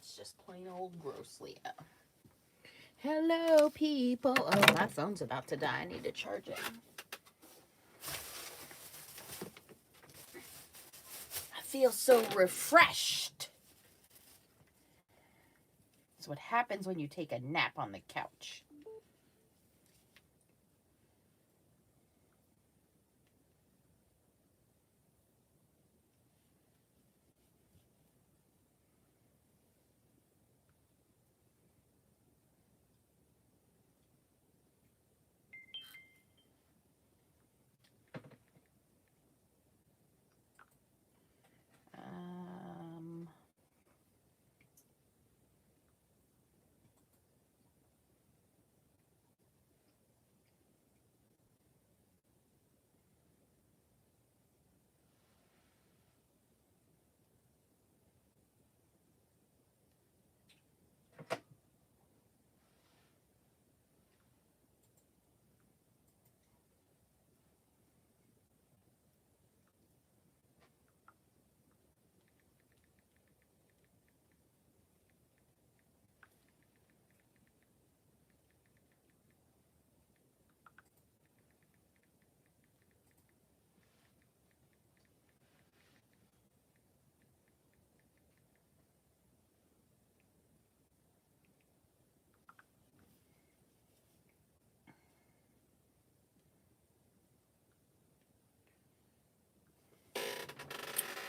It's just plain old gross, Leah. Hello, people. Oh, my phone's about to die. I need to charge it. I feel so refreshed. That's what happens when you take a nap on the couch.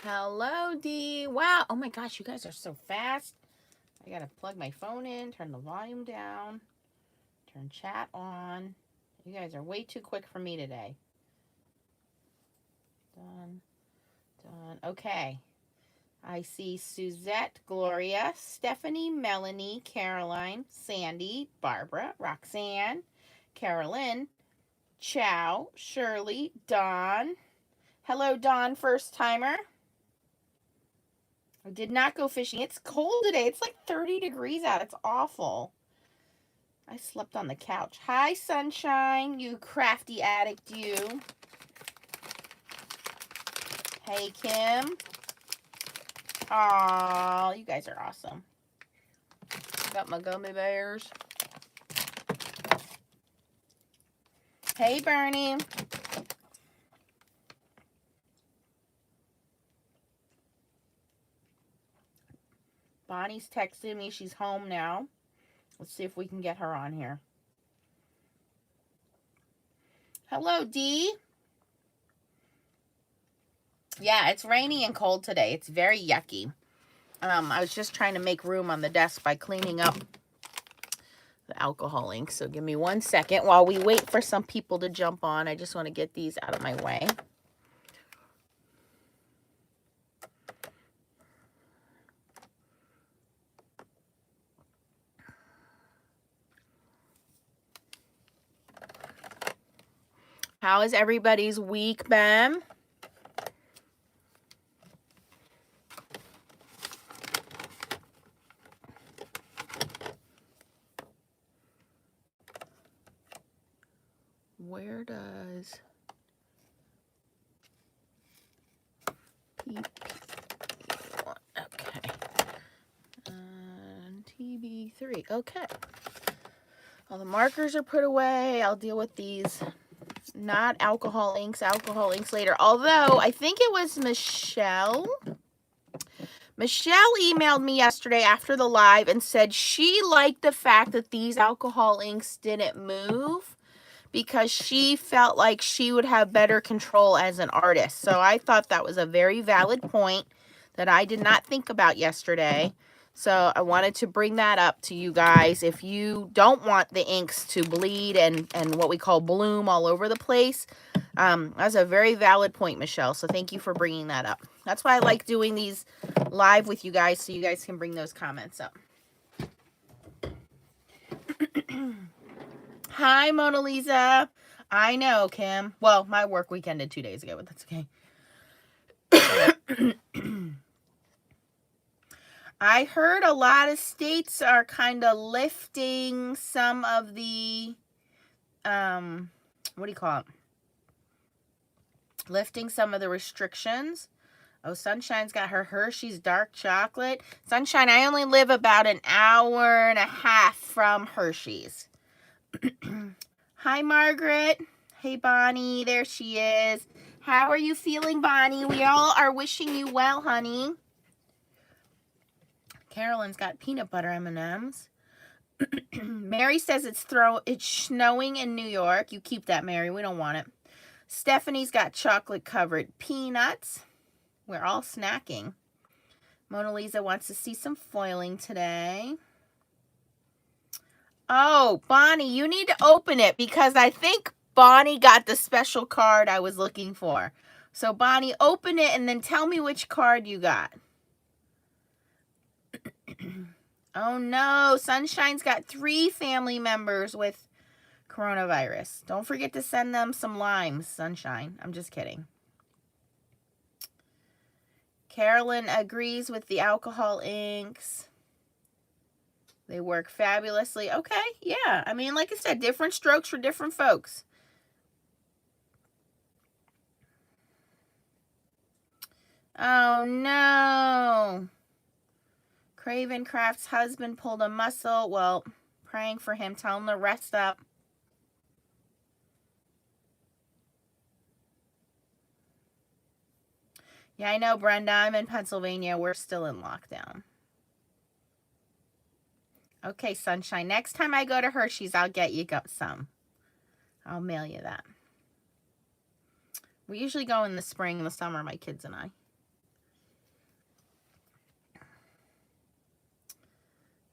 Hello, D. Wow. Oh my gosh, you guys are so fast. I gotta plug my phone in, turn the volume down, turn chat on. You guys are way too quick for me today. Done. Okay. I see Suzette, Gloria, Stephanie, Melanie, Caroline, Sandy, Barbara, Roxanne, Carolyn, Chow, Shirley, Dawn. Hello, Dawn, first timer. I did not go fishing. It's cold today. It's like 30 degrees out. It's awful. I slept on the couch. Hi, Sunshine, you crafty addict, you. Hey, Kim. Aw, you guys are awesome. Got my gummy bears. Hey, Bernie. Bonnie's texting me. She's home now. Let's see if we can get her on here. Hello, Dee. Yeah, it's rainy and cold today. It's very yucky. I was just trying to make room on the desk by cleaning up the alcohol ink. So give me 1 second while we wait for some people to jump on. I just want to get these out of my way. How is everybody's week been? Where does PP, okay, TB3, okay. All the markers are put away. I'll deal with these not alcohol inks later. Although, I think it was Michelle. Michelle emailed me yesterday after the live and said she liked the fact that these alcohol inks didn't move because she felt like she would have better control as an artist. So I thought that was a very valid point that I did not think about yesterday. So I wanted to bring that up to you guys. If you don't want the inks to bleed and what we call bloom all over the place, that's a very valid point, Michelle. So thank you for bringing that up. That's why I like doing these live with you guys, so you guys can bring those comments up. Hi, Mona Lisa. I know, Kim. Well, my work week ended 2 days ago, but that's okay. I heard a lot of states are kind of lifting some of the, what do you call it? Lifting some of the restrictions Oh, Sunshine's got her Hershey's dark chocolate. Sunshine, I only live about an hour and a half from Hershey's. Hi, Margaret. Hey, Bonnie. There she is. How are you feeling, Bonnie? We all are wishing you well, honey. Carolyn's got peanut butter M&Ms. Mary says it's snowing in New York. You keep that, Mary. We don't want it. Stephanie's got chocolate-covered peanuts. We're all snacking. Mona Lisa wants to see some foiling today. Oh, Bonnie, you need to open it because I think Bonnie got the special card I was looking for. So, Bonnie, open it and then tell me which card you got. Oh, no. Sunshine's got 3 family members with coronavirus. Don't forget to send them some limes, Sunshine. I'm just kidding. Carolyn agrees with the alcohol inks. They work fabulously. Okay, yeah. I mean, like I said, different strokes for different folks. Oh, no. Craven Craft's husband pulled a muscle. Well, praying for him. Tell him to rest up. Yeah, I know, Brenda. I'm in Pennsylvania. We're still in lockdown. Okay, Sunshine. Next time I go to Hershey's, I'll get you some. I'll mail you that. We usually go in the spring and the summer, my kids and I.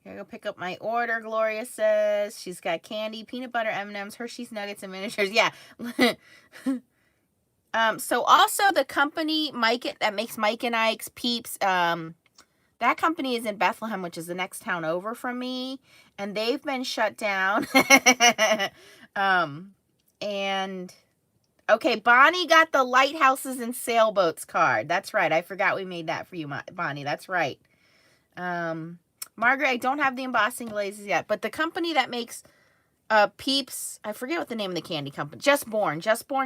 Here, go pick up my order, Gloria says. She's got candy, peanut butter, M&Ms, Hershey's Nuggets, and miniatures. Yeah. So also the company that makes Mike and Ike's Peeps, that company is in Bethlehem, which is the next town over from me, and they've been shut down. And okay, Bonnie got the lighthouses and sailboats card. That's right. I forgot we made that for you, Bonnie. That's right. Margaret, I don't have the embossing glazes yet, but the company that makes Peeps, I forget what the name of the candy company, Just Born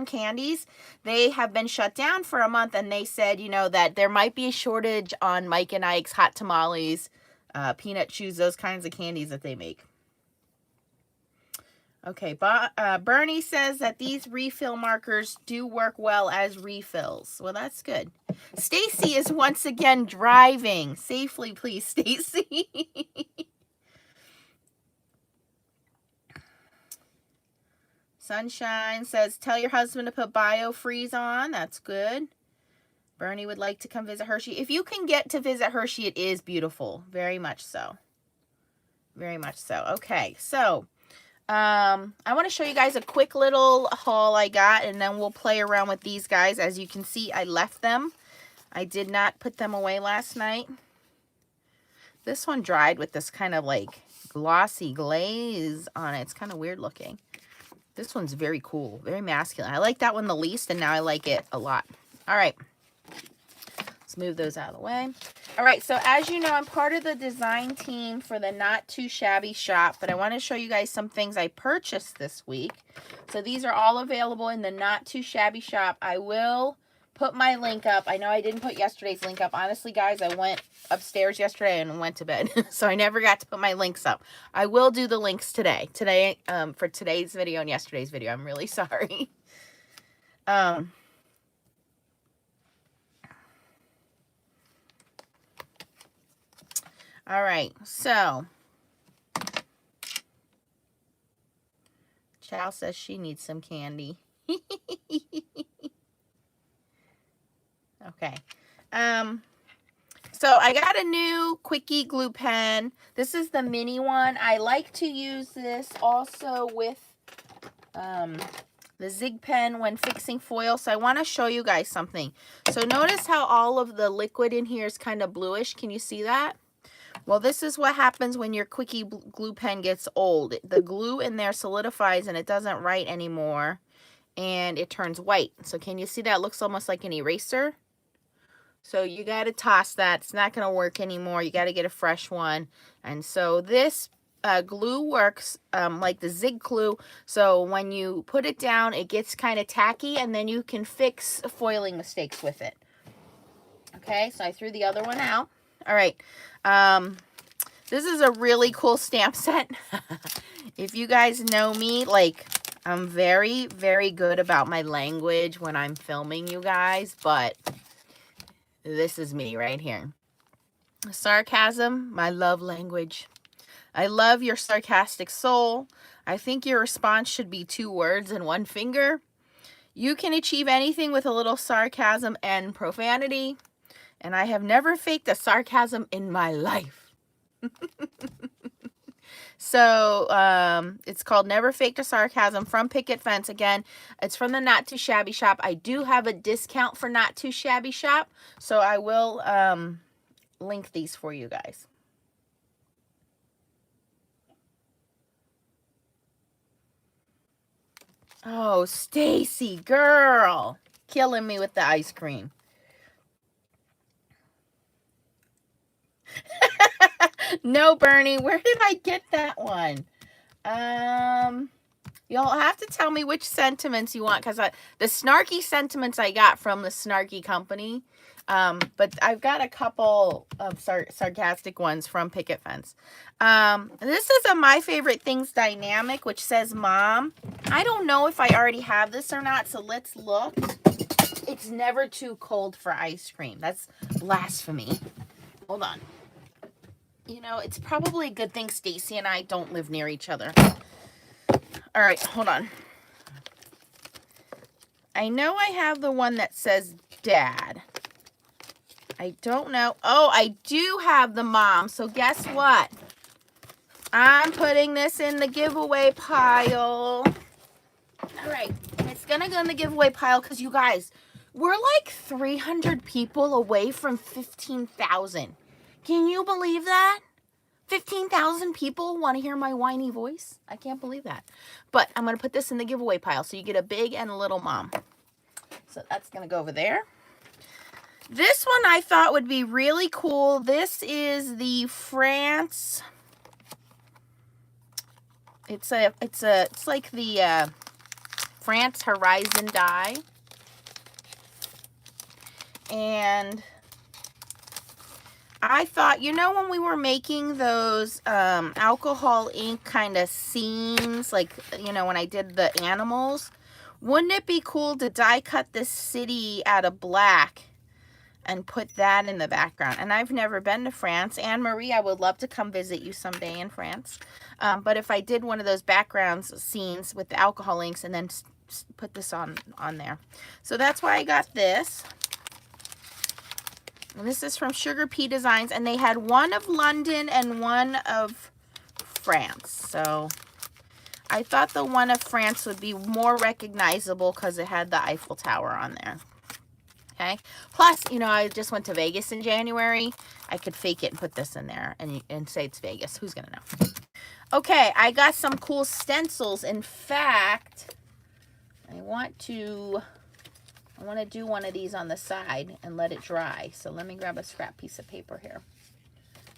Candies, they have been shut down for a month, and they said, you know, that there might be a shortage on Mike and Ike's hot tamales, peanut chews, those kinds of candies that they make. Okay, Bernie says that these refill markers do work well as refills. Well, that's good. Stacy is once again driving. Safely, please, Stacy. Sunshine says, tell your husband to put BioFreeze on. That's good. Bernie would like to come visit Hershey. If you can get to visit Hershey, it is beautiful. Very much so. Very much so. Okay, so I want to show you guys a quick little haul I got, and then we'll play around with these guys. As you can see, I left them. I did not put them away last night. This one dried with this kind of like glossy glaze on it. It's kind of weird looking. This one's very cool, very masculine. I like that one the least, and now I like it a lot. All right, let's move those out of the way. All right, so as you know, I'm part of the design team for the Not Too Shabby shop, but I want to show you guys some things I purchased this week. So these are all available in the Not Too Shabby shop. I will put my link up. I know I didn't put yesterday's link up. Honestly, guys, I went upstairs yesterday and went to bed, so I never got to put my links up. I will do the links today. For today's video and yesterday's video. I'm really sorry. All right, so Chow says she needs some candy. Okay. So I got a new Quickie glue pen. This is the mini one. I like to use this also with the Zig pen when fixing foil. So I want to show you guys something. So notice how all of the liquid in here is kind of bluish. Can you see that? Well, this is what happens when your Quickie glue pen gets old. The glue in there solidifies and it doesn't write anymore, and it turns white. So can you see that? It looks almost like an eraser. So you got to toss that. It's not going to work anymore. You got to get a fresh one. And so this glue works like the Zig glue. So when you put it down, it gets kind of tacky, and then you can fix foiling mistakes with it. Okay, so I threw the other one out. All right. This is a really cool stamp set. If you guys know me, like, I'm very, very good about my language when I'm filming, you guys, but this is me right here. Sarcasm, my love language. I love your sarcastic soul. I think your response should be 2 words and 1 finger. You can achieve anything with a little sarcasm and profanity. And I have never faked a sarcasm in my life. So it's called Never Faked a Sarcasm from Picket Fence. Again, it's from the Not Too Shabby Shop. I do have a discount for Not Too Shabby Shop, so I will link these for you guys. Oh, Stacy, girl, killing me with the ice cream. No, Bernie, where did I get that one? You'll have to tell me which sentiments you want, because the snarky sentiments I got from the snarky company. But I've got a couple of sarcastic ones from Picket Fence. This is a My Favorite Things dynamic, which says Mom. I don't know if I already have this or not, so let's look. It's never too cold for ice cream. That's blasphemy. Hold on. You know, it's probably a good thing Stacy and I don't live near each other. All right, hold on. I know I have the one that says Dad. I don't know. Oh, I do have the Mom. So guess what? I'm putting this in the giveaway pile. All right, it's going to go in the giveaway pile because, you guys, we're like 300 people away from 15,000. Can you believe that? 15,000 people want to hear my whiny voice? I can't believe that. But I'm going to put this in the giveaway pile. So you get a big and a little Mom. So that's going to go over there. This one I thought would be really cool. This is the France. It's like the France Horizon die. And I thought, you know, when we were making those alcohol ink kind of scenes, like, you know, when I did the animals, wouldn't it be cool to die cut this city out of black and put that in the background? And I've never been to France. Anne-Marie, I would love to come visit you someday in France. But if I did one of those backgrounds scenes with the alcohol inks and then put this on there. So that's why I got this. And this is from Sugar Pea Designs, and they had one of London and one of France. So I thought the one of France would be more recognizable because it had the Eiffel Tower on there. Okay. Plus, you know, I just went to Vegas in January. I could fake it and put this in there and say it's Vegas. Who's going to know? Okay, I got some cool stencils. In fact, I want to do one of these on the side and let it dry. So let me grab a scrap piece of paper here.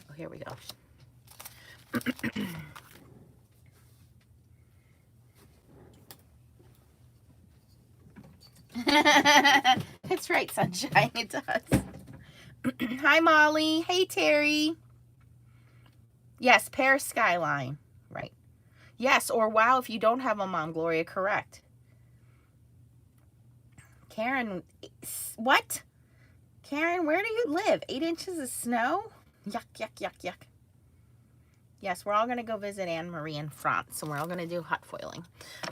Oh, here we go. That's right, Sunshine. It does. Hi, Molly. Hey, Terry. Yes, Paris Skyline. Right. Yes, or wow, if you don't have a Mom, Gloria, correct. Karen, what? Karen, where do you live? 8 inches of snow? Yuck, yuck, yuck, yuck. Yes, we're all going to go visit Anne-Marie in France, and we're all going to do hot foiling.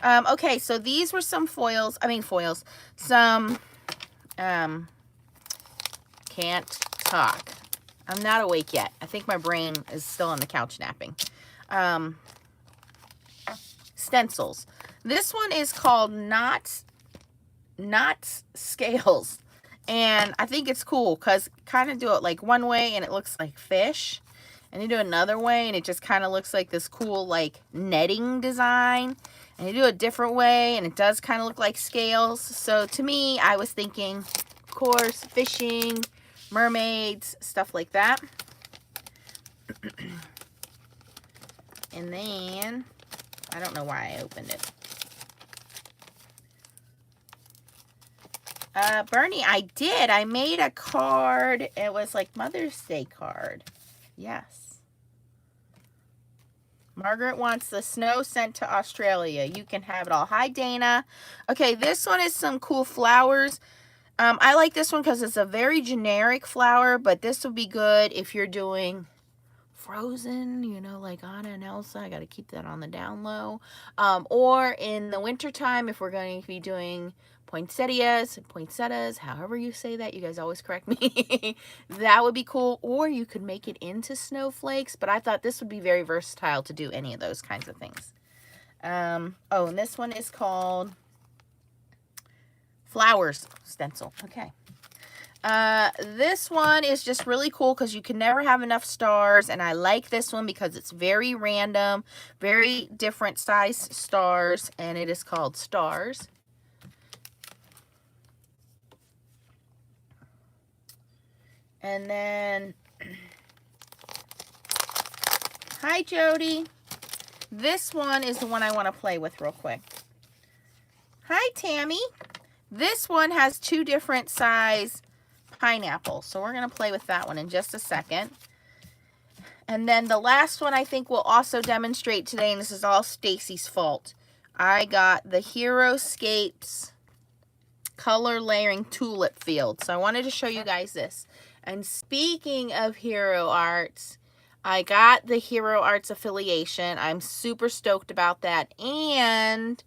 Okay, so these were some foils. Some, can't talk. I'm not awake yet. I think my brain is still on the couch napping. Stencils. This one is called Not Scales. And I think it's cool because kind of do it like one way and it looks like fish. And you do another way and it just kind of looks like this cool like netting design. And you do a different way and it does kind of look like scales. So to me, I was thinking, of course, fishing, mermaids, stuff like that. And then, I don't know why I opened it. Bernie, I did. I made a card. It was like Mother's Day card. Yes. Margaret wants the snow sent to Australia. You can have it all. Hi, Dana. Okay, this one is some cool flowers. I like this one because it's a very generic flower, but this would be good if you're doing Frozen, you know, like Anna and Elsa. I got to keep that on the down low. Or in the wintertime, if we're going to be doing poinsettias, however you say that. You guys always correct me. That would be cool. Or you could make it into snowflakes, but I thought this would be very versatile to do any of those kinds of things. Oh, and this one is called Flowers Stencil. Okay. This one is just really cool because you can never have enough stars, and I like this one because it's very random, very different size stars, and it is called Stars. And then, hi Jody. This one is the one I want to play with real quick. Hi Tammy. This one has two different size pineapples, so we're going to play with that one in just a second. And then the last one I think we'll also demonstrate today, and this is all Stacy's fault. I got the Heroscapes color layering tulip field, so I wanted to show you guys this. And speaking of Hero Arts, I got the Hero Arts affiliation. I'm super stoked about that. And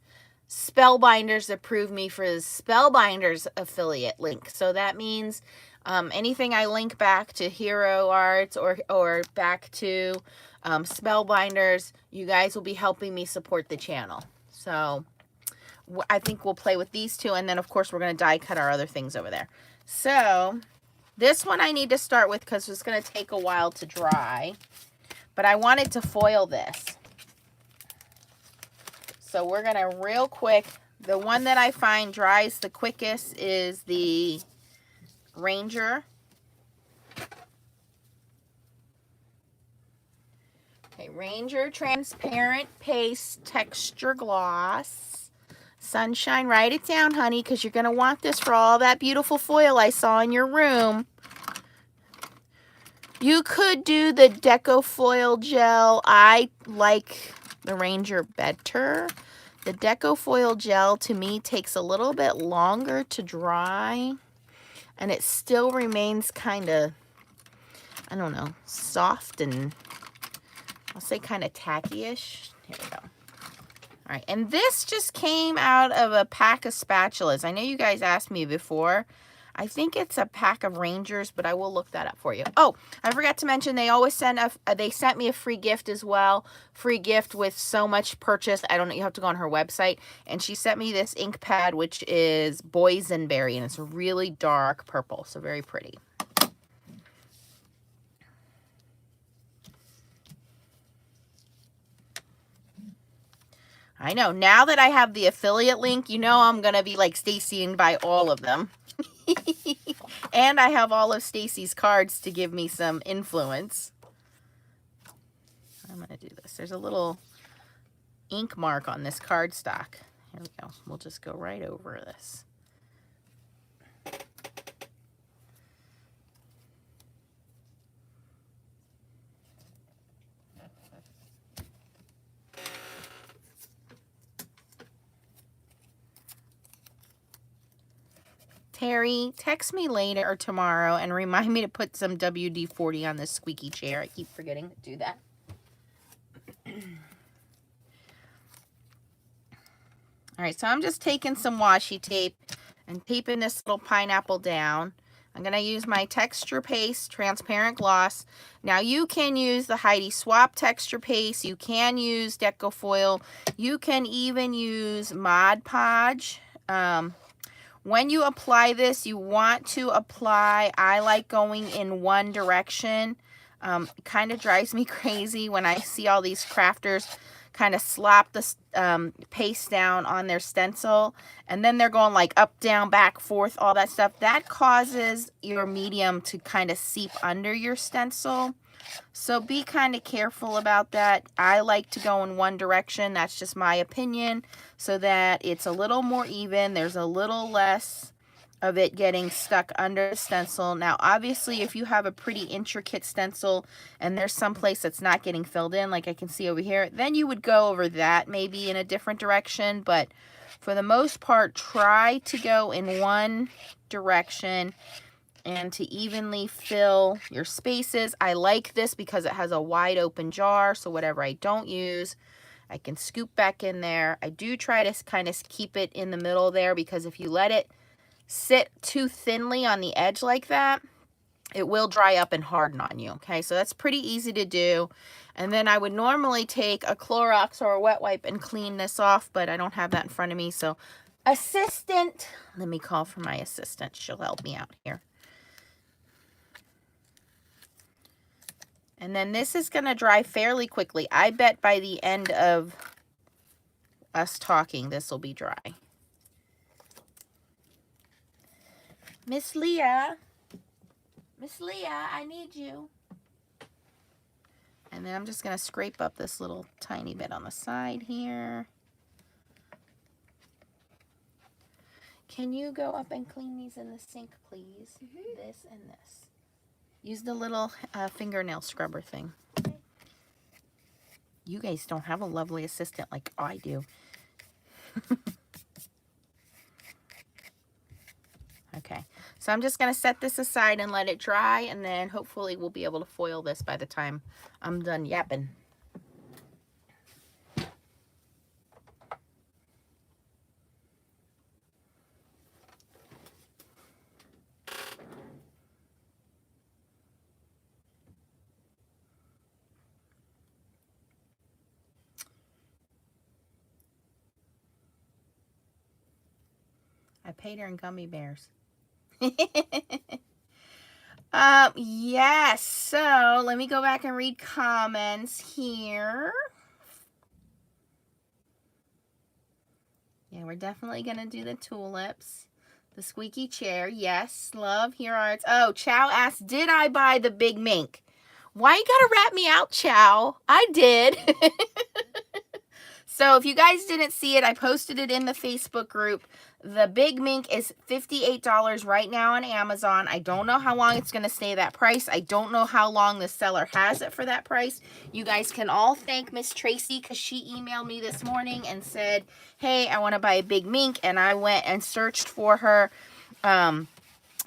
Spellbinders approved me for the Spellbinders affiliate link. So that means anything I link back to Hero Arts or back to Spellbinders, you guys will be helping me support the channel. So I think we'll play with these two. And then, of course, we're going to die cut our other things over there. So this one I need to start with because it's going to take a while to dry. But I wanted to foil this. So we're going to real quick, the one that I find dries the quickest is the Ranger. Okay, Ranger Transparent Paste Texture Gloss. Sunshine, write it down, honey, because you're going to want this for all that beautiful foil I saw in your room. You could do the Deco Foil Gel. I like the Ranger better. The Deco Foil Gel, to me, takes a little bit longer to dry. And it still remains kind of, I don't know, soft and I'll say kind of tacky-ish. Here we go. All right, and this just came out of a pack of spatulas. I know you guys asked me before. I think it's a pack of Rangers, but I will look that up for you. Oh, I forgot to mention they always send they sent me a free gift as well. Free gift with so much purchase. I don't know, you have to go on her website. And she sent me this ink pad, which is boysenberry, and it's a really dark purple, so very pretty. I know, now that I have the affiliate link, you know I'm going to be like Stacy and buy all of them. And I have all of Stacy's cards to give me some influence. I'm going to do this. There's a little ink mark on this cardstock. Here we go. We'll just go right over this. Terry, text me later or tomorrow and remind me to put some WD-40 on this squeaky chair. I keep forgetting to do that. All right, so I'm just taking some washi tape and taping this little pineapple down. I'm going to use my Texture Paste Transparent Gloss. Now, you can use the Heidi Swap Texture Paste. You can use Deco Foil. You can even use Mod Podge. When you apply this, you want to apply, I like going in one direction. It kind of drives me crazy when I see all these crafters kind of slop the paste down on their stencil. And then they're going like up, down, back, forth, all that stuff. That causes your medium to kind of seep under your stencil. So be kind of careful about that. I like to go in one direction. That's just my opinion. So that it's a little more even. There's a little less of it getting stuck under the stencil. Now, obviously, if you have a pretty intricate stencil and there's some place that's not getting filled in, like I can see over here, then you would go over that maybe in a different direction. But for the most part, try to go in one direction and to evenly fill your spaces. I like this because it has a wide open jar, so whatever I don't use, I can scoop back in there. I do try to kind of keep it in the middle there, because if you let it sit too thinly on the edge like that, it will dry up and harden on you. Okay, so that's pretty easy to do. And then I would normally take a Clorox or a wet wipe and clean this off, but I don't have that in front of me. So assistant, let me call for my assistant. She'll help me out here. And then this is going to dry fairly quickly. I bet by the end of us talking, this will be dry. Miss Leah, I need you. And then I'm just going to scrape up this little tiny bit on the side here. Can you go up and clean these in the sink, please? This and this. Use the little fingernail scrubber thing. You guys don't have a lovely assistant like I do. Okay, so I'm just going to set this aside and let it dry, and then hopefully we'll be able to foil this by the time I'm done yapping. I paid her in gummy bears. Yes, so let me go back and read comments here. Yeah, we're definitely going to do the tulips. The squeaky chair, yes, love, here are its... Oh, Chow asked, did I buy the big mink? Why you gotta rat me out, Chow? I did. So if you guys didn't see it, I posted it in the Facebook group. The big mink is $58 right now on Amazon. I don't know how long it's going to stay that price. I don't know how long the seller has it for that price. You guys can all thank Miss Tracy, because she emailed me this morning and said, hey, I want to buy a big mink. And I went and searched for her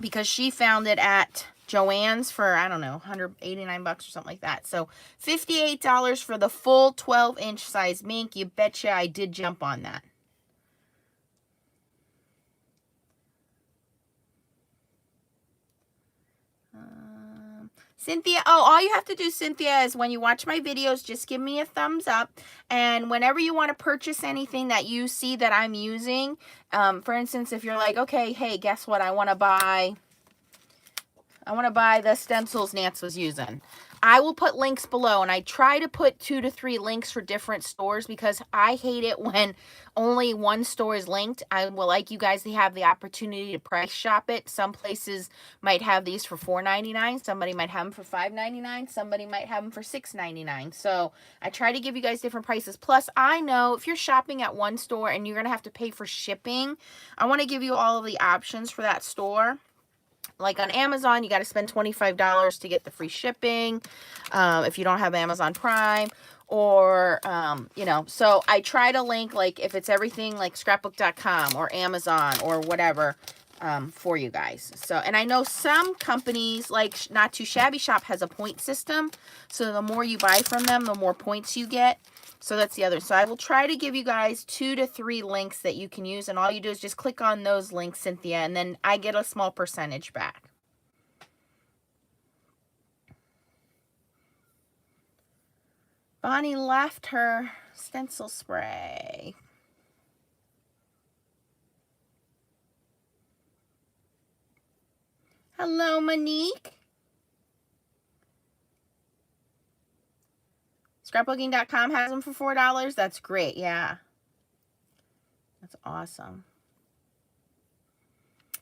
because she found it at Joann's for, I don't know, 189 bucks or something like that. So $58 for the full 12-inch size mink. You betcha I did jump on that. Cynthia, oh, all you have to do, Cynthia, is when you watch my videos, just give me a thumbs up. And whenever you want to purchase anything that you see that I'm using, for instance, if you're like, okay, hey, guess what? I want to buy the stencils Nance was using. I will put links below, and I try to put 2 to 3 links for different stores, because I hate it when only one store is linked. I will like you guys to have the opportunity to price shop it. Some places might have these for $4.99. Somebody might have them for $5.99. Somebody might have them for $6.99. So I try to give you guys different prices. Plus, I know if you're shopping at one store and you're going to have to pay for shipping, I want to give you all of the options for that store. Like on Amazon, you got to spend $25 to get the free shipping if you don't have Amazon Prime, or, you know, so I try to link, like, if it's everything like scrapbook.com or Amazon or whatever for you guys. So, and I know some companies, like Not Too Shabby Shop, has a point system. So the more you buy from them, the more points you get. So that's the other. So I will try to give you guys 2 to 3 links that you can use. And all you do is just click on those links, Cynthia. And then I get a small percentage back. Bonnie left her stencil spray. Hello, Monique. Scrapbooking.com has them for $4. That's great. Yeah. That's awesome.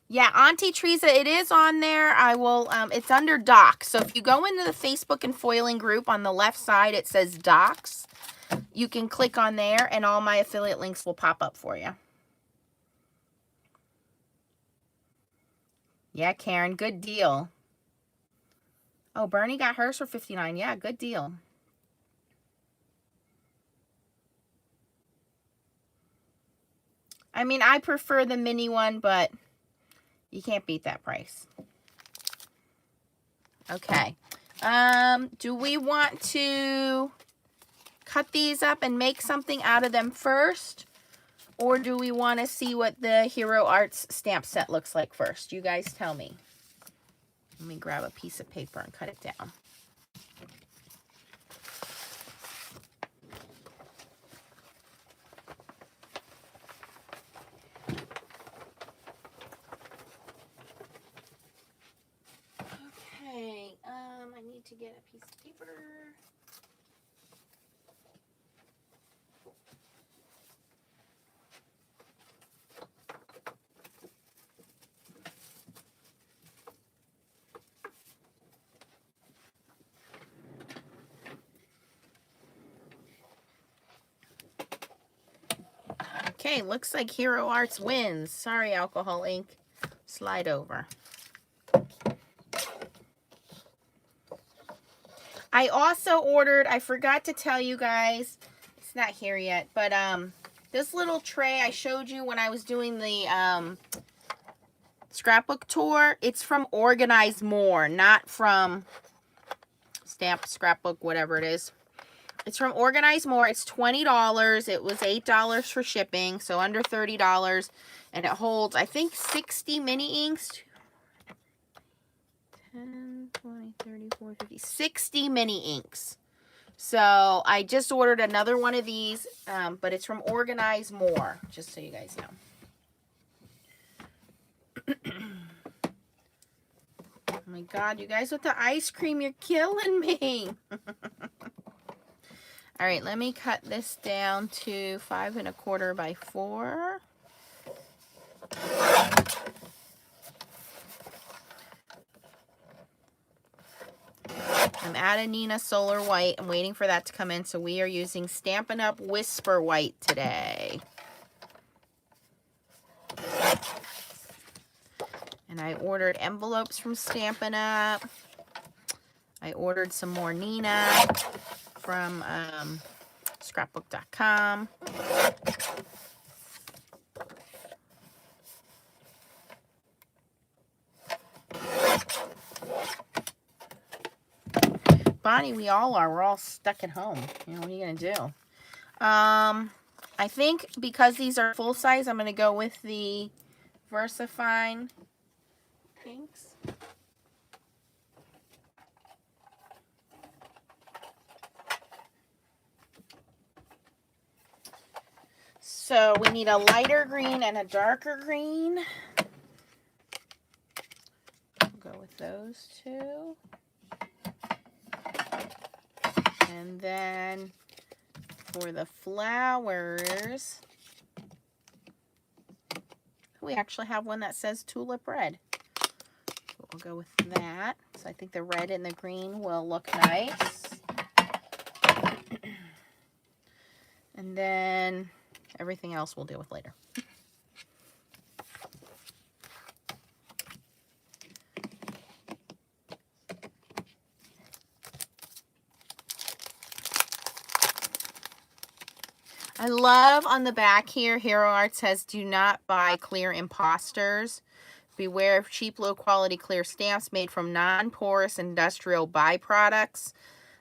Yeah, Auntie Teresa, it is on there. I will, it's under docs. So if you go into the Facebook and foiling group, on the left side, it says docs. You can click on there and all my affiliate links will pop up for you. Yeah, Karen, good deal. Oh, Bernie got hers for $59. Yeah, good deal. I mean, I prefer the mini one, but you can't beat that price. Okay. Do we want to cut these up and make something out of them first? Or do we want to see what the Hero Arts stamp set looks like first? You guys tell me. Let me grab a piece of paper and cut it down. Okay, I need to get a piece of paper. Okay, looks like Hero Arts wins. Sorry, Alcohol Ink. Slide over. I also ordered, I forgot to tell you guys, it's not here yet, but this little tray I showed you when I was doing the scrapbook tour, it's from Organize More, not from Stamp Scrapbook, whatever it is. It's from Organize More. It's $20. It was $8 for shipping, so under $30. And it holds, I think, 60 mini inks. 10, 20, 30, 40, 50, 60 mini inks. So I just ordered another one of these, but it's from Organize More, just so you guys know. Oh my God, you guys with the ice cream, you're killing me. All right, let me cut this down to 5 1/4 by 4. I'm adding Nina Solar White. I'm waiting for that to come in. So we are using Stampin' Up! Whisper White today. And I ordered envelopes from Stampin' Up! I ordered some more Nina from scrapbook.com. Bonnie, we all are. We're all stuck at home. You know, what are you going to do? I think because these are full size, I'm going to go with the Versafine inks. So we need a lighter green and a darker green. I'll go with those two. And then for the flowers, we actually have one that says Tulip Red. So we'll go with that. So I think the red and the green will look nice. And then everything else we'll deal with later. I love on the back here, Hero Art says, do not buy clear imposters. Beware of cheap, low-quality clear stamps made from non-porous industrial byproducts.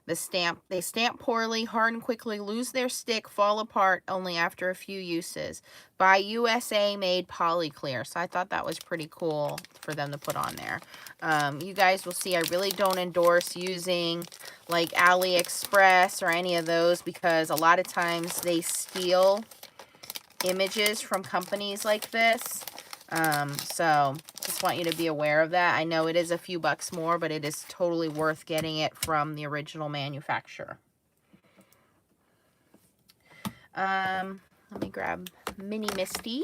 They stamp poorly, harden quickly, lose their stick, fall apart only after a few uses. Buy USA-made polyclear. So I thought that was pretty cool for them to put on there. You guys will see I really don't endorse using like AliExpress or any of those because a lot of times they steal images from companies like this. So just want you to be aware of that. I know it is a few bucks more, but it is totally worth getting it from the original manufacturer. Let me grab Mini Misty.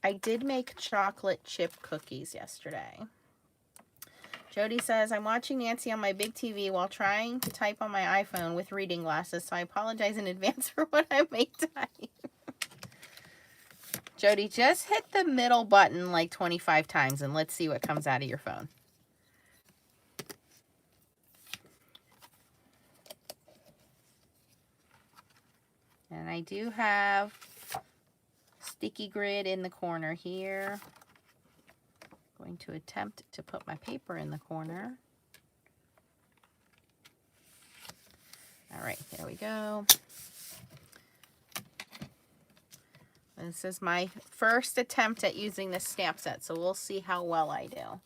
I did make chocolate chip cookies yesterday. Jody says, I'm watching Nancy on my big TV while trying to type on my iPhone with reading glasses, so I apologize in advance for what I may type. Jody, just hit the middle button like 25 times and let's see what comes out of your phone. And I do have sticky grid in the corner here. Going to attempt to put my paper in the corner. All right, there we go. This is my first attempt at using this stamp set, so we'll see how well I do.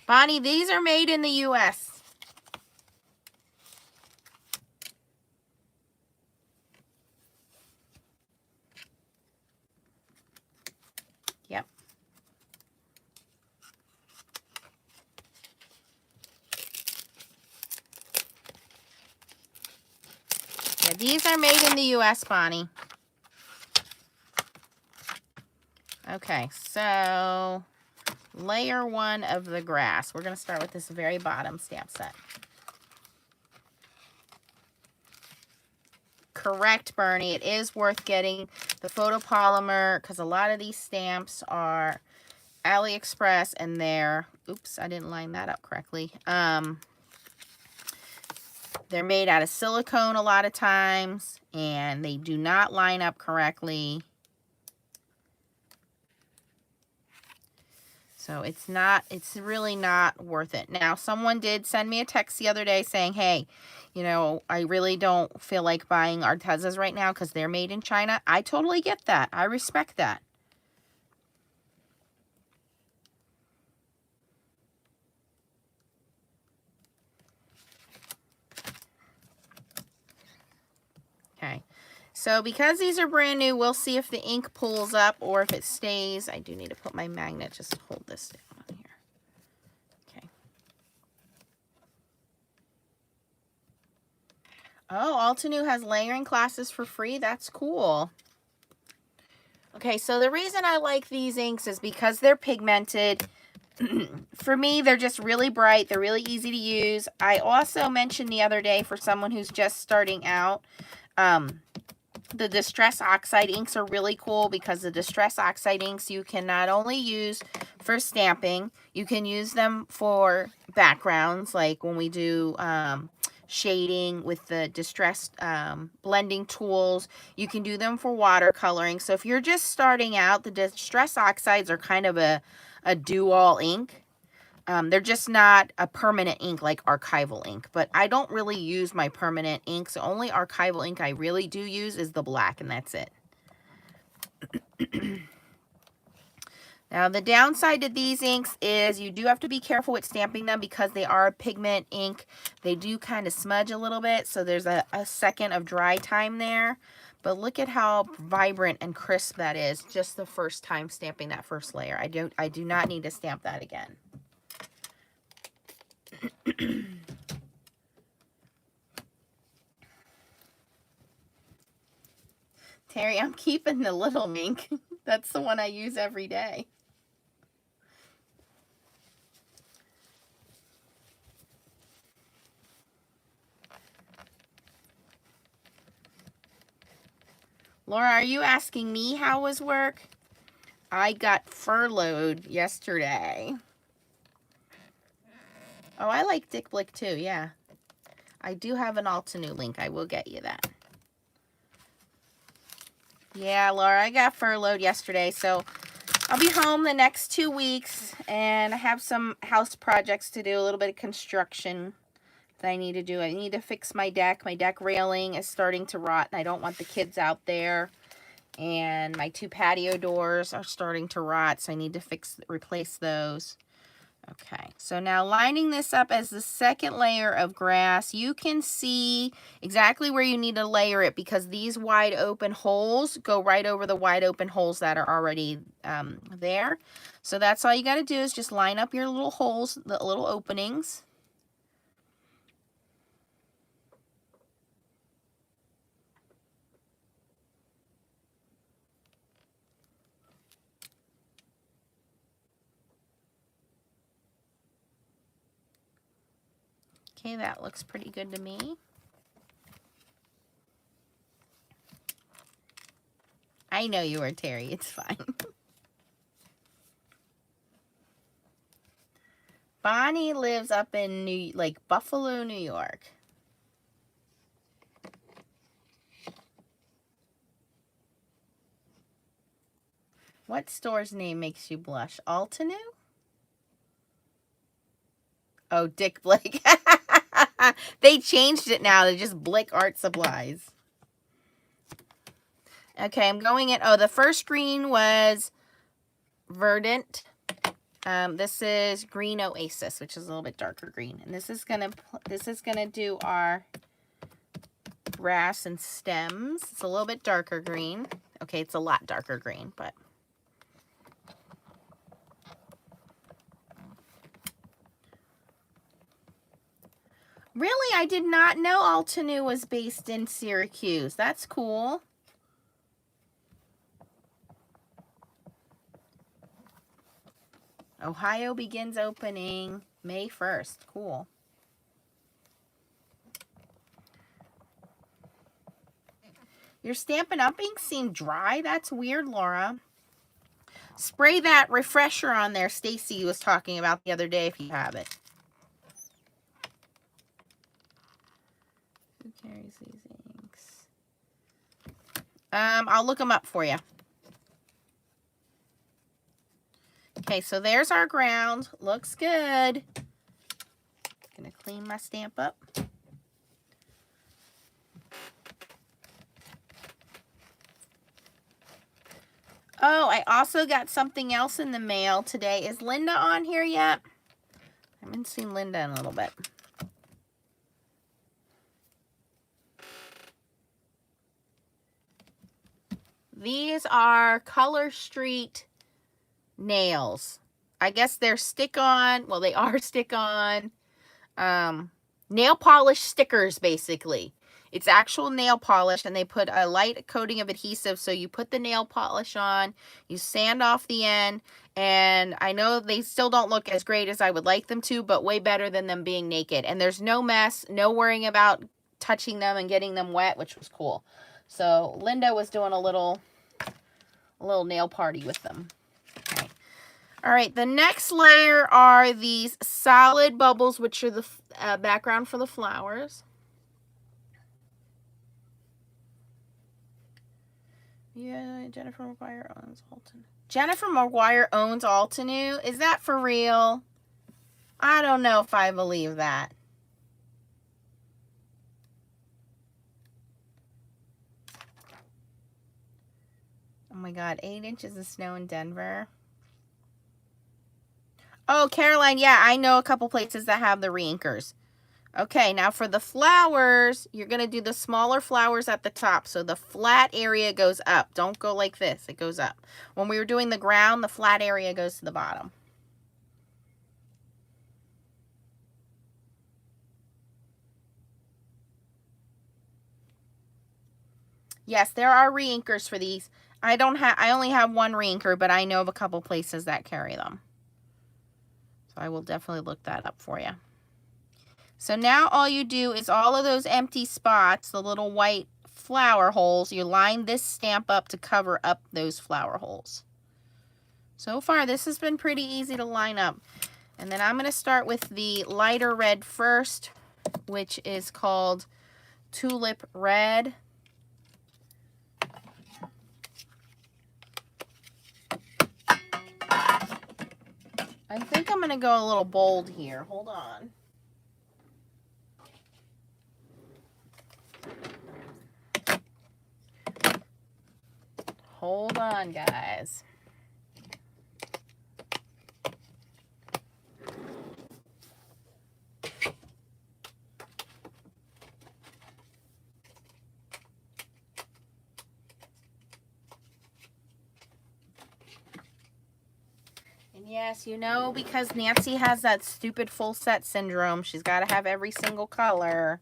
Bonnie, these are made in the U.S. Yep. Yeah, these are made in the U.S., Bonnie. Okay, so layer 1 of the grass. We're going to start with this very bottom stamp set. Correct, Bernie. It is worth getting the photopolymer because a lot of these stamps are AliExpress and they're, oops, I didn't line that up correctly. They're made out of silicone a lot of times and they do not line up correctly. So it's really not worth it. Now, someone did send me a text the other day saying, hey, you know, I really don't feel like buying Artezas right now because they're made in China. I totally get that. I respect that. Okay. So because these are brand new, we'll see if the ink pulls up or if it stays. I do need to put my magnet, just hold this down here. Okay. Oh, Altenew has layering classes for free. That's cool. Okay, so the reason I like these inks is because they're pigmented. For me, they're just really bright. They're really easy to use. I also mentioned the other day for someone who's just starting out, the Distress Oxide inks are really cool because the Distress Oxide inks you can not only use for stamping, you can use them for backgrounds, like when we do shading with the distressed blending tools. You can do them for watercoloring. So if you're just starting out, the Distress Oxides are kind of a do-all ink. They're just not a permanent ink like archival ink, but I don't really use my permanent inks. The only archival ink I really do use is the black, and that's it. Now, the downside to these inks is you do have to be careful with stamping them because they are a pigment ink. They do kind of smudge a little bit, so there's a second of dry time there. But look at how vibrant and crisp that is just the first time stamping that first layer. I do not need to stamp that again. Terry, I'm keeping the little mink. That's the one I use every day. Laura, are you asking me how was work? I got furloughed yesterday. Oh, I like Dick Blick too, yeah. I do have an Altenew link. I will get you that. Yeah, Laura, I got furloughed yesterday, so I'll be home the next 2 weeks, and I have some house projects to do, a little bit of construction that I need to do. I need to fix my deck. My deck railing is starting to rot, and I don't want the kids out there. And my 2 patio doors are starting to rot, so I need to replace those. Okay, so now lining this up as the second layer of grass, you can see exactly where you need to layer it because these wide open holes go right over the wide open holes that are already there. So that's all you got to do is just line up your little holes, the little openings. Okay, that looks pretty good to me. I know you were, Terry. It's fine. Bonnie lives up in Buffalo, New York. What store's name makes you blush? Altenew? Oh, Dick Blick. They changed it now to just Blick Art Supplies. Okay, I'm going in. Oh, the first green was Verdant. This is Green Oasis, which is a little bit darker green. And this is gonna do our grass and stems. It's a little bit darker green. Okay, it's a lot darker green, but really, I did not know Altenew was based in Syracuse. That's cool. Ohio begins opening May 1st. Cool. Your Stampin' Up! Ink seemed dry. That's weird, Laura. Spray that refresher on there Stacy was talking about the other day if you have it. Who carries these inks? I'll look them up for you. Okay, so there's our ground. Looks good. Gonna clean my stamp up. Oh, I also got something else in the mail today. Is Linda on here yet? I haven't seen Linda in a little bit. These are Color Street nails. I guess they're stick-on. Well, they are stick-on. Nail polish stickers, basically. It's actual nail polish, and they put a light coating of adhesive, so you put the nail polish on, you sand off the end, and I know they still don't look as great as I would like them to, but way better than them being naked. And there's no mess, no worrying about touching them and getting them wet, which was cool. So Linda was doing a little nail party with them. Okay. All right, the next layer are these solid bubbles, which are the background for the flowers. Yeah, Jennifer McGuire owns Altenew. Jennifer McGuire owns Altenew? Is that for real? I don't know if I believe that. Oh my God, 8 inches of snow in Denver. Oh, Caroline, yeah, I know a couple places that have the reinkers. Okay, now for the flowers, you're going to do the smaller flowers at the top. So the flat area goes up. Don't go like this. It goes up. When we were doing the ground, the flat area goes to the bottom. Yes, there are reinkers for these. I only have one reinker, but I know of a couple places that carry them. So I will definitely look that up for you. So now all you do is all of those empty spots, the little white flower holes, you line this stamp up to cover up those flower holes. So far, this has been pretty easy to line up. And then I'm going to start with the lighter red first, which is called Tulip Red. I think I'm going to go a little bold here. Hold on. Hold on, guys. And yes, you know, because Nancy has that stupid full set syndrome, she's got to have every single color.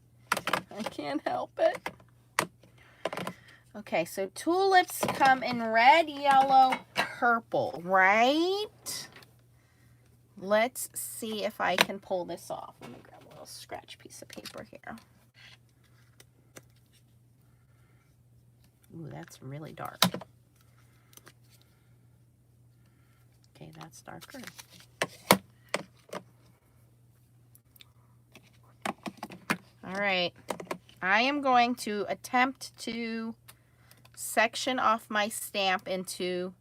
I can't help it. Okay, so tulips come in red, yellow, purple, right? Let's see if I can pull this off. Let me grab a little little scratch piece of paper here. Ooh, that's really dark. Okay, that's darker. All right, I am going to attempt to section off my stamp into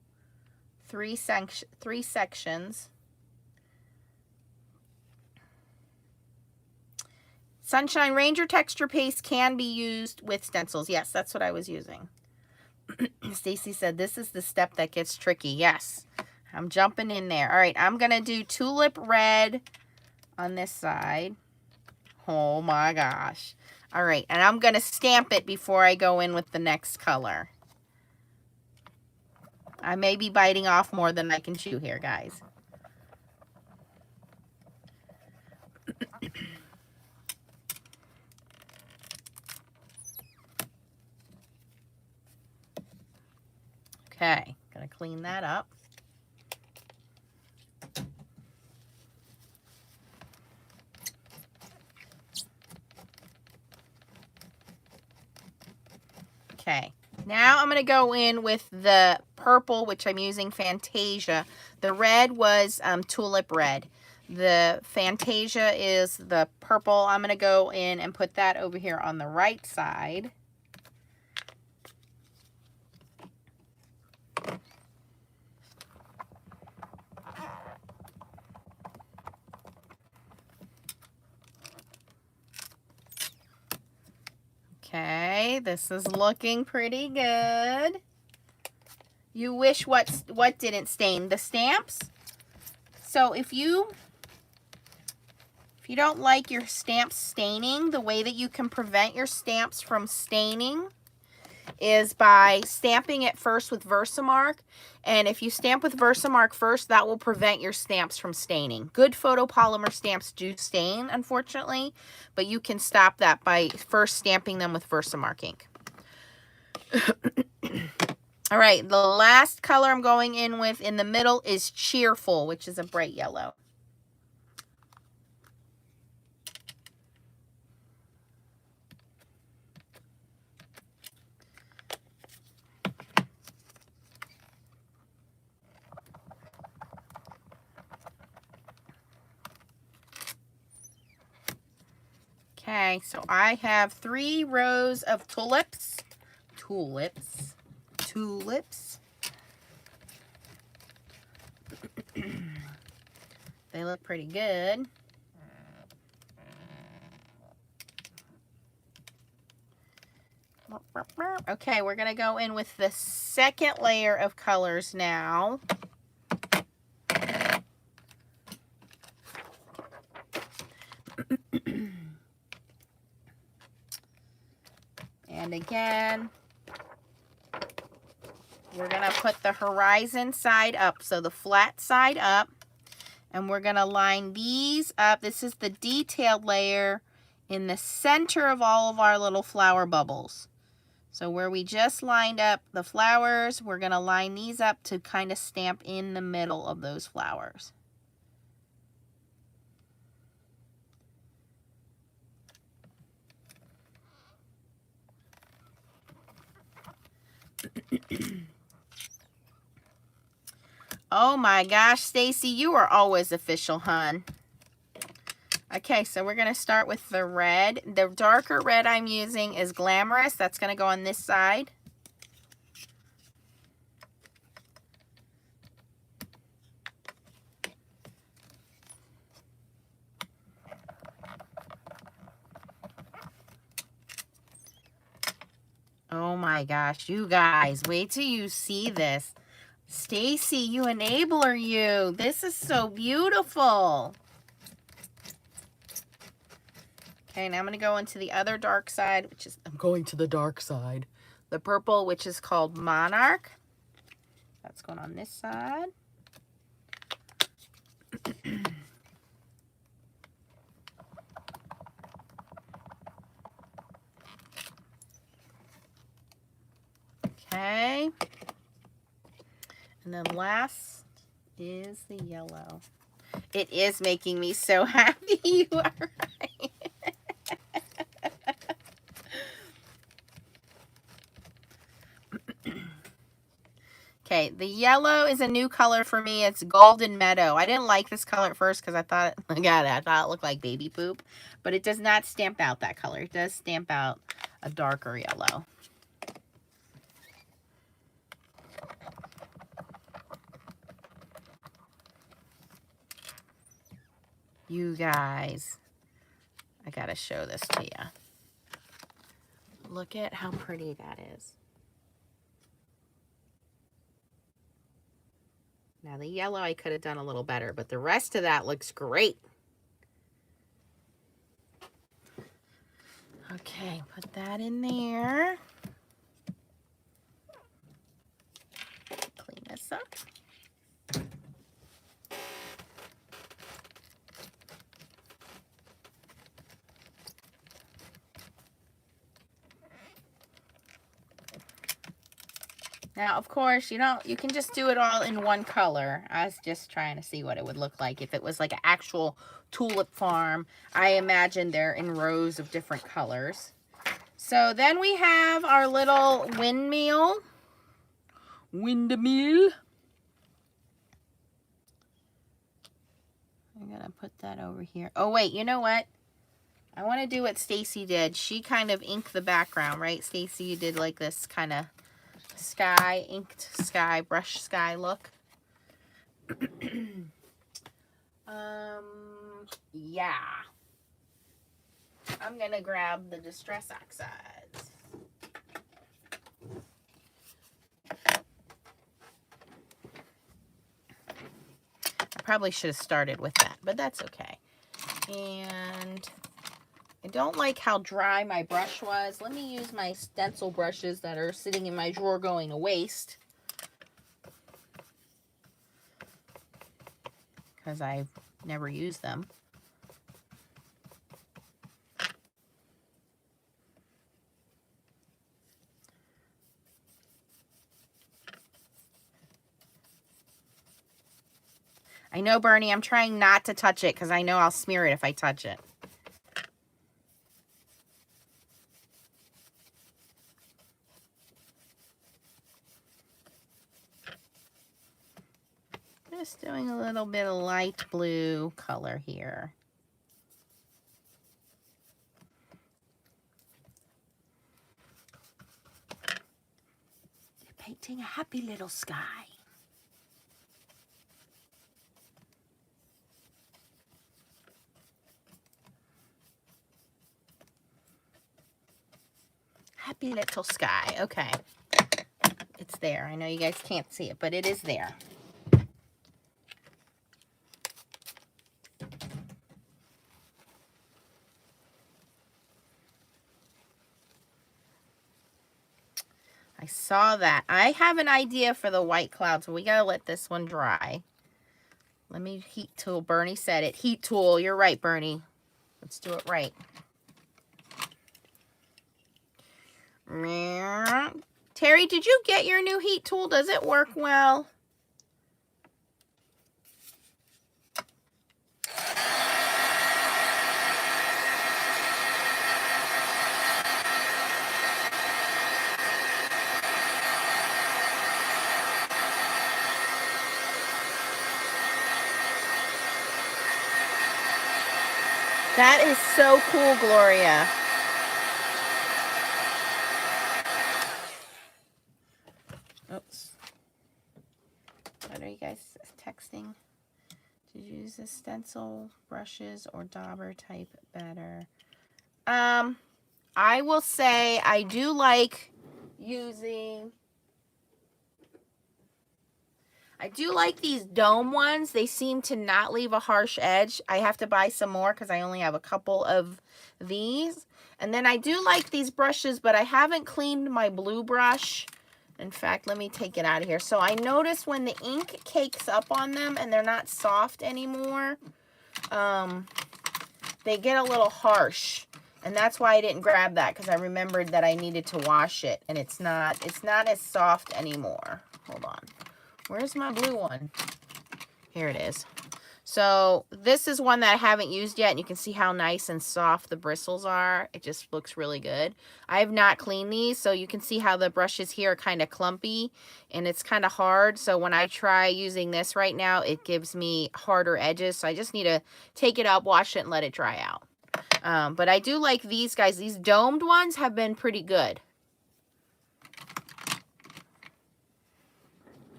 three sections. Sunshine Ranger texture paste can be used with stencils. Yes, that's what I was using. Stacy said this is the step that gets tricky. Yes, I'm jumping in there. All right, I'm going to do tulip red on this side. Oh my gosh. All right, and I'm going to stamp it before I go in with the next color. I may be biting off more than I can chew here, guys. Okay, gonna clean that up. Okay, now I'm gonna go in with the purple, which I'm using Fantasia. The red was tulip red. The Fantasia is the purple. I'm gonna go in and put that over here on the right side. Okay, this is looking pretty good. You wish what didn't stain? The stamps? So if you don't like your stamps staining, the way that you can prevent your stamps from staining is by stamping it first with Versamark. And if you stamp with Versamark first, that will prevent your stamps from staining. Good photopolymer stamps do stain, unfortunately, but you can stop that by first stamping them with Versamark ink. All right, the last color I'm going in with in the middle is Cheerful, which is a bright yellow. Okay, so I have 3 rows of tulips. They look pretty good. Okay, we're going to go in with the second layer of colors now. And again, we're going to put the horizon side up, so the flat side up, and we're going to line these up. This is the detailed layer in the center of all of our little flower bubbles. So where we just lined up the flowers, we're going to line these up to kind of stamp in the middle of those flowers. Oh my gosh, Stacy, you are always official, hun. Okay, so we're going to start with the red. The darker red I'm using is Glamorous. That's going to go on this side. Oh my gosh, you guys, wait till you see this. Stacy, you enabler, you. This is so beautiful. Okay, now I'm going to go into the other dark side, which is, I'm going to the dark side. The purple, which is called Monarch. That's going on this side. Okay. And then last is the yellow. It is making me so happy. You are right. the yellow is a new color for me. It's Golden Meadow. I didn't like this color at first because I thought, I thought it looked like baby poop. But it does not stamp out that color. It does stamp out a darker yellow. You guys, I gotta show this to you. Look at how pretty that is. Now the yellow I could have done a little better, but the rest of that looks great. Okay, put that in there. Clean this up. Now, of course, you can just do it all in one color. I was just trying to see what it would look like if it was like an actual tulip farm. I imagine they're in rows of different colors. So then we have our little windmill. Windmill. I'm gonna put that over here. Oh wait, you know what? I want to do what Stacy did. She kind of inked the background, right? Stacy, you did like this kind of sky, inked sky, brush sky look. Yeah. I'm gonna grab the Distress Oxides. I probably should have started with that, but that's okay. And I don't like how dry my brush was. Let me use my stencil brushes that are sitting in my drawer going to waste, because I've never used them. I know, Bernie, I'm trying not to touch it because I know I'll smear it if I touch it. Just doing a little bit of light blue color here. You're painting a happy little sky. Happy little sky. Okay. It's there. I know you guys can't see it, but it is there. I saw that. I have an idea for the white clouds, but we gotta let this one dry. Let me heat tool. Bernie said it. Heat tool. You're right, Bernie. Let's do it right. Terry, did you get your new heat tool? Does it work well? That is so cool, Gloria. Oops. What are you guys texting? Did you use the stencil brushes or dauber type better? I will say I do like using... I do like these dome ones. They seem to not leave a harsh edge. I have to buy some more because I only have a couple of these. And then I do like these brushes, but I haven't cleaned my blue brush. In fact, let me take it out of here. So I notice when the ink cakes up on them and they're not soft anymore, they get a little harsh. And that's why I didn't grab that, because I remembered that I needed to wash it. And it's not as soft anymore. Hold on. Where's my blue one? Here it is. So this is one that I haven't used yet, and you can see how nice and soft the bristles are. It just looks really good. I have not cleaned these, so you can see how the brushes here are kind of clumpy, and it's kind of hard. So when I try using this right now, it gives me harder edges. So I just need to take it up, wash it, and let it dry out. But I do like these guys. These domed ones have been pretty good.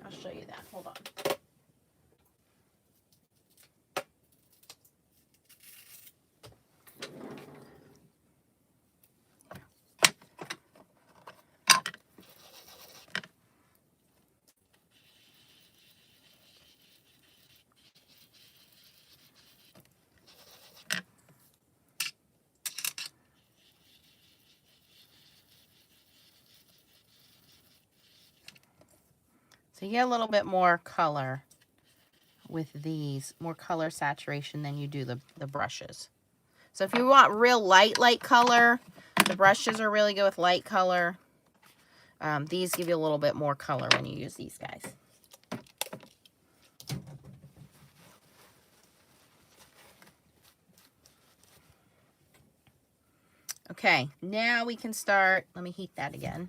I'll show you that. Hold on. So you get a little bit more color with these, more color saturation than you do the brushes. So if you want real light color, the brushes are really good with light color. These give you a little bit more color when you use these guys. Okay, now we can start. Let me heat that again.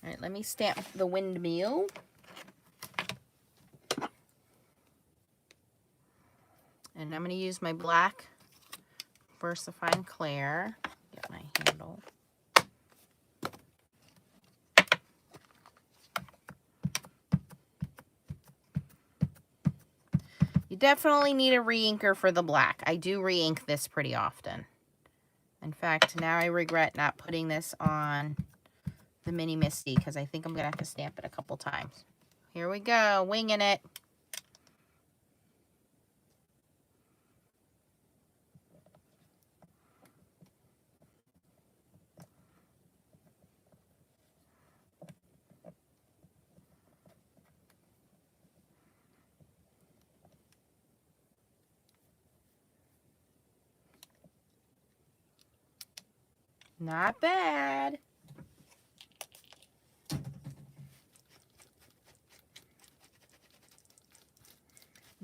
All right, let me stamp the windmill. And I'm going to use my black Versafine Clair. Get my handle. You definitely need a re-inker for the black. I do re-ink this pretty often. In fact, now I regret not putting this on the Mini Misty because I think I'm going to have to stamp it a couple times. Here we go, winging it. Not bad.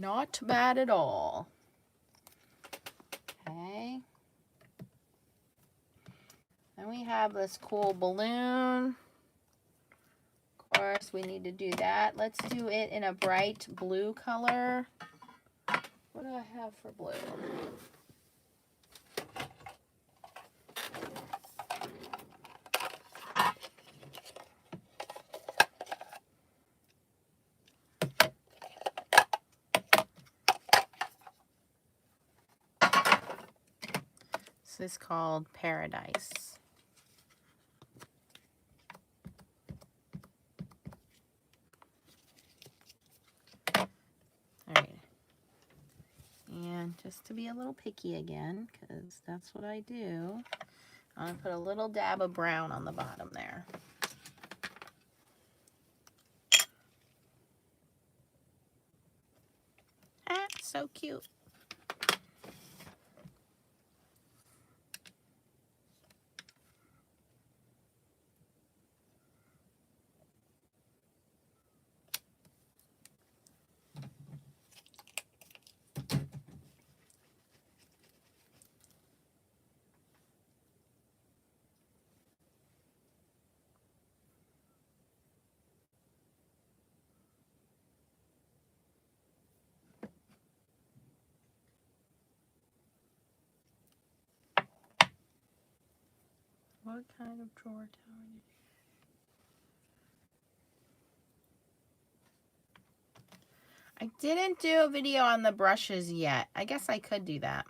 Not bad at all. Okay. Then we have this cool balloon. Of course, we need to do that. Let's do it in a bright blue color. What do I have for blue? This is called Paradise. All right. And just to be a little picky again, because that's what I do, I'm going to put a little dab of brown on the bottom there. Ah, so cute. What kind of drawer tower did you... I didn't do a video on the brushes yet. I guess I could do that.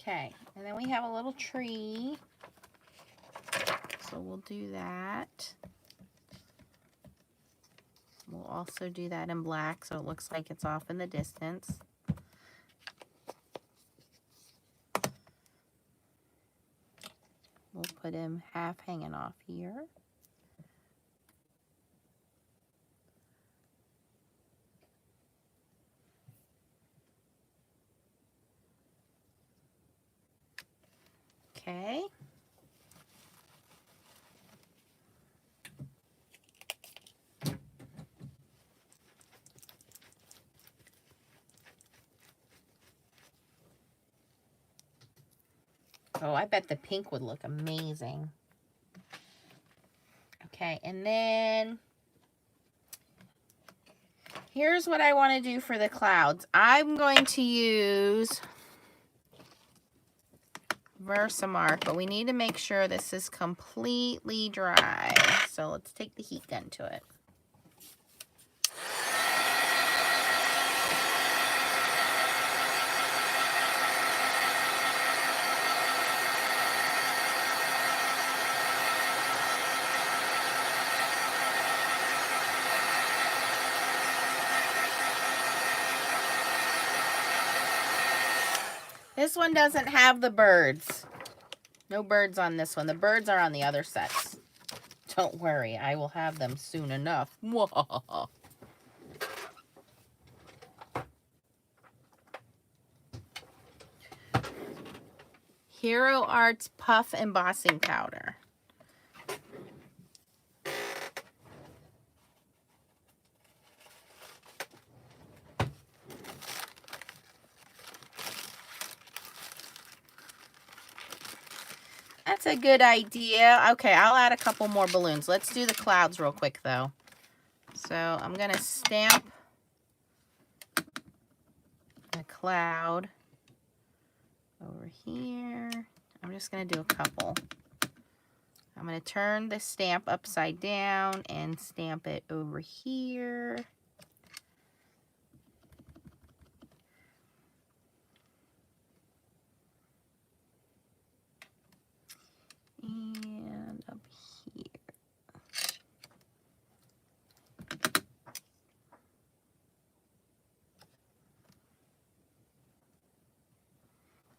Okay, and then we have a little tree. So we'll do that. We'll also do that in black so it looks like it's off in the distance. We'll put him half hanging off here. Okay. Oh, I bet the pink would look amazing. Okay, and then here's what I want to do for the clouds. I'm going to use Versamark, but we need to make sure this is completely dry. So let's take the heat gun to it. This one doesn't have the birds. No birds on this one. The birds are on the other sets. Don't worry, I will have them soon enough. Hero Arts Puff Embossing Powder. That's a good idea. Okay, I'll add a couple more balloons. Let's do the clouds real quick, though. So I'm going to stamp the cloud over here. I'm just going to do a couple. I'm going to turn the stamp upside down and stamp it over here. And up here.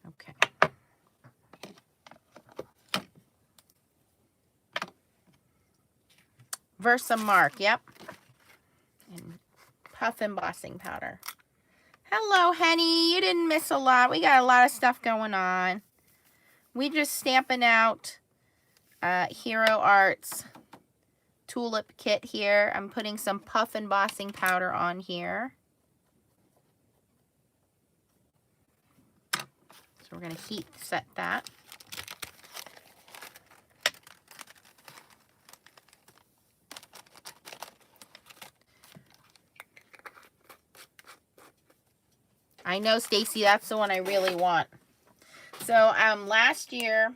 Okay. Versamark, yep. And puff embossing powder. Hello, honey. You didn't miss a lot. We got a lot of stuff going on. We just stamping out Hero Arts tulip kit here. I'm putting some puff embossing powder on here. So we're going to heat set that. I know, Stacy, that's the one I really want. So last year,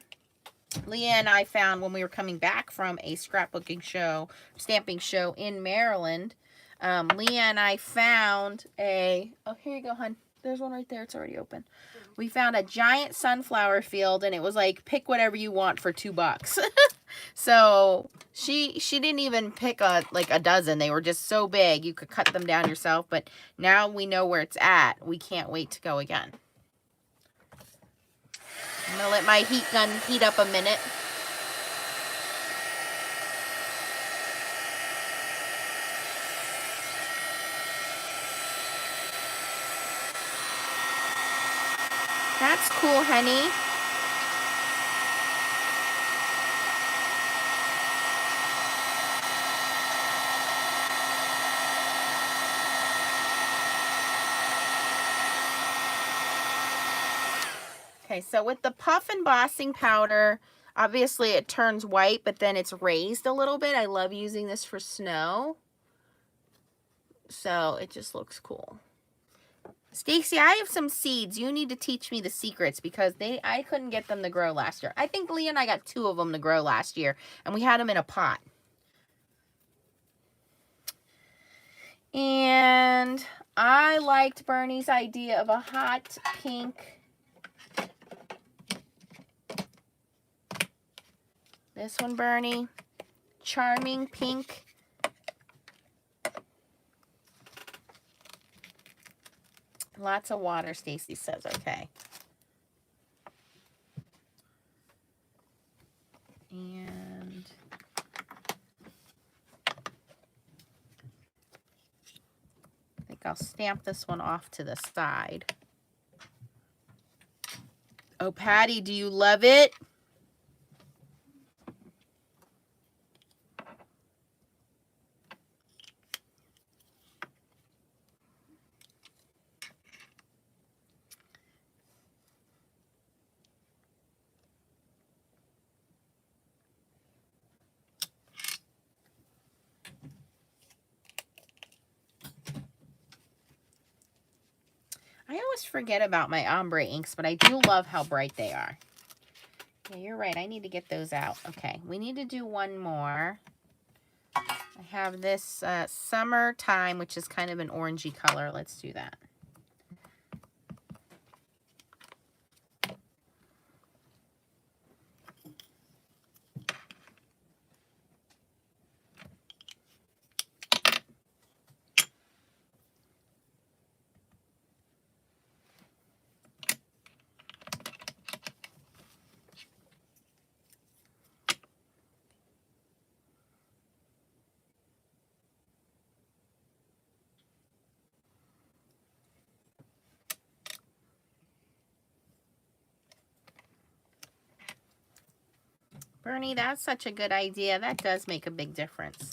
Leah and I found when we were coming back from a scrapbooking show, stamping show in Maryland, Leah and I found a, oh, here you go, hon. There's one right there. It's already open. We found a giant sunflower field, and it was like, pick whatever you want for $2. So she didn't even pick a dozen. They were just so big. You could cut them down yourself, but now we know where it's at. We can't wait to go again. I'm going to let my heat gun heat up a minute. That's cool, honey. Okay, so with the puff embossing powder, obviously it turns white, but then it's raised a little bit. I love using this for snow. So it just looks cool. Stacy, I have some seeds. You need to teach me the secrets because I couldn't get them to grow last year. I think Leah and I got 2 of them to grow last year, and we had them in a pot. And I liked Bernie's idea of a hot pink This one, Bernie. Charming pink. Lots of water, Stacy says. Okay. And I think I'll stamp this one off to the side. Oh, Patty, do you love it? I always forget about my ombre inks, but I do love how bright they are. Yeah, you're right. I need to get those out. Okay, we need to do one more. I have this Summertime, which is kind of an orangey color. Let's do that. Bernie, that's such a good idea. That does make a big difference.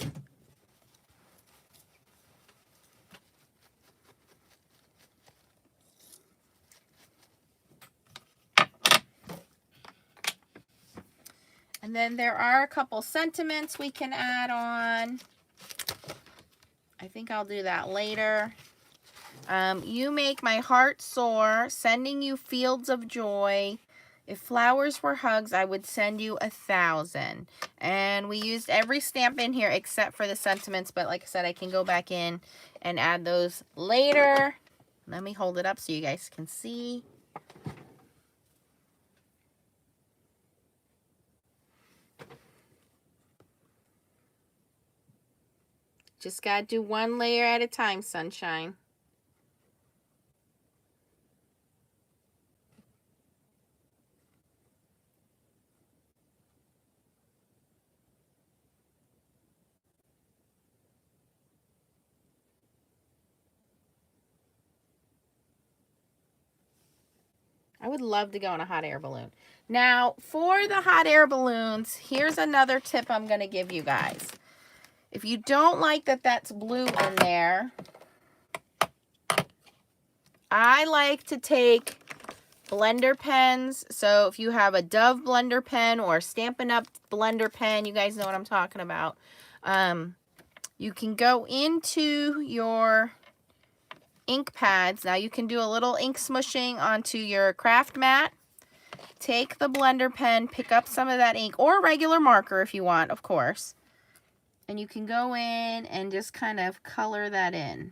And then there are a couple sentiments we can add on. I think I'll do that later. You make my heart soar, sending you fields of joy. If flowers were hugs, I would send you 1,000. And we used every stamp in here except for the sentiments, but like I said, I can go back in and add those later. Let me hold it up so you guys can see. Just gotta do one layer at a time, sunshine. I would love to go on a hot air balloon. Now, for the hot air balloons, here's another tip I'm going to give you guys. If you don't like that that's blue in there, I like to take blender pens. So if you have a Dove blender pen or Stampin' Up blender pen, you guys know what I'm talking about. You can go into your ink pads. Now you can do a little ink smushing onto your craft mat. Take the blender pen, pick up some of that ink, or a regular marker if you want, of course. And you can go in and just kind of color that in.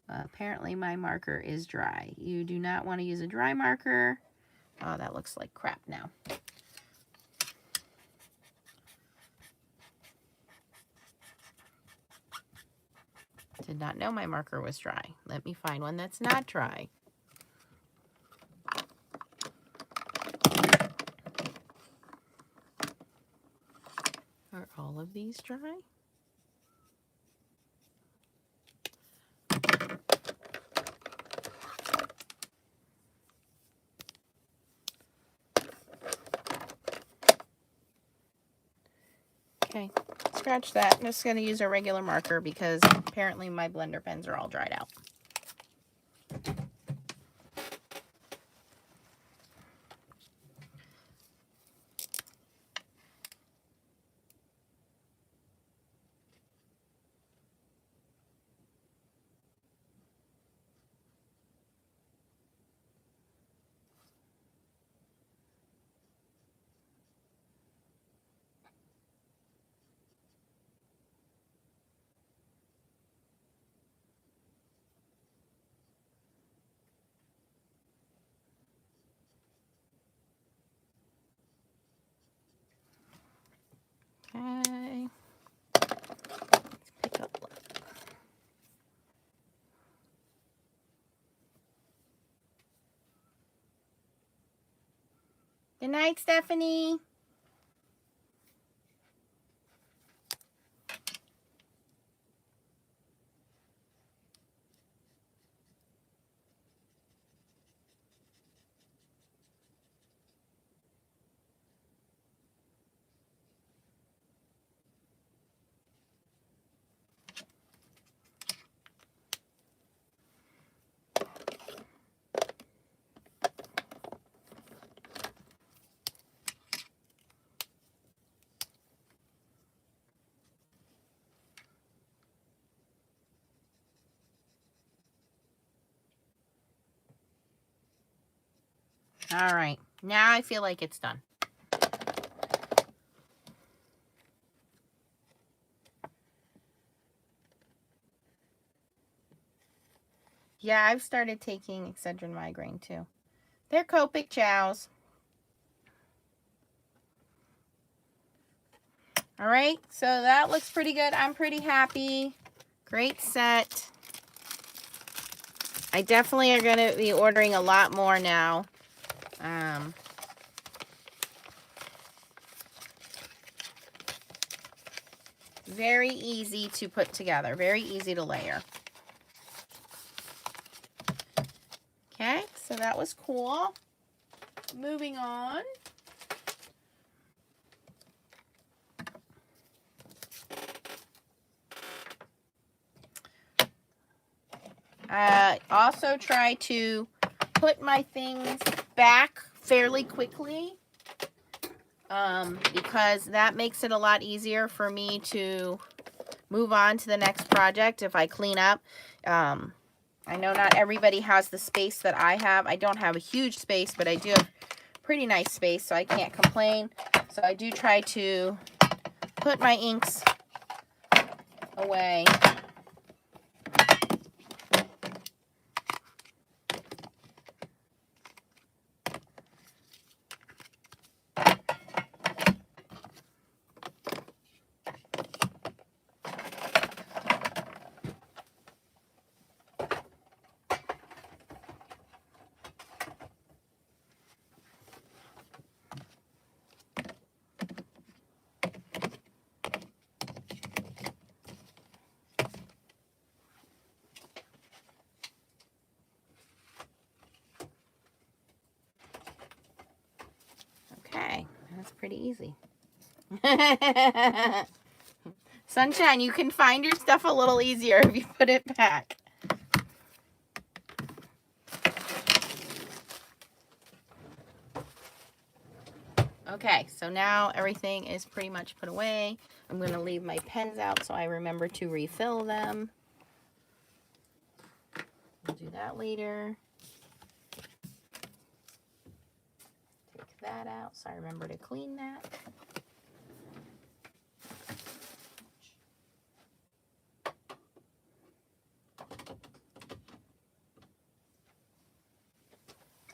Apparently my marker is dry. You do not want to use a dry marker. Oh, that looks like crap now. Did not know my marker was dry. Let me find one that's not dry. Are all of these dry? Okay, scratch that. I'm just going to use a regular marker because apparently my blender pens are all dried out. Good night, Stephanie. All right, now I feel like it's done. Yeah, I've started taking Excedrin migraine too. They're Copic chows. All right, so that looks pretty good. I'm pretty happy. Great set. I definitely are going to be ordering a lot more now. Very easy to put together. Very easy to layer. Okay, so that was cool. Moving on. Also try to put my things back fairly quickly because that makes it a lot easier for me to move on to the next project if I clean up. I know not everybody has the space that I have. I don't have a huge space, but I do have pretty nice space, so I can't complain. So I do try to put my inks away. Okay, that's pretty easy. Sunshine, you can find your stuff a little easier if you put it back. Okay, so now everything is pretty much put away. I'm going to leave my pens out so I remember to refill them. We'll do that later. Take that out so I remember to clean that.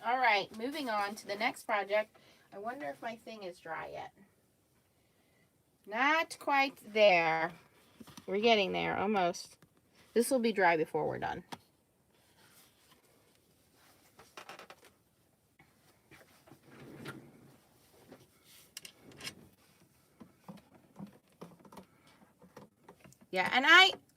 All right, moving on to the next project. I wonder if my thing is dry yet. Not quite there. We're getting there, almost. This will be dry before we're done. Yeah, and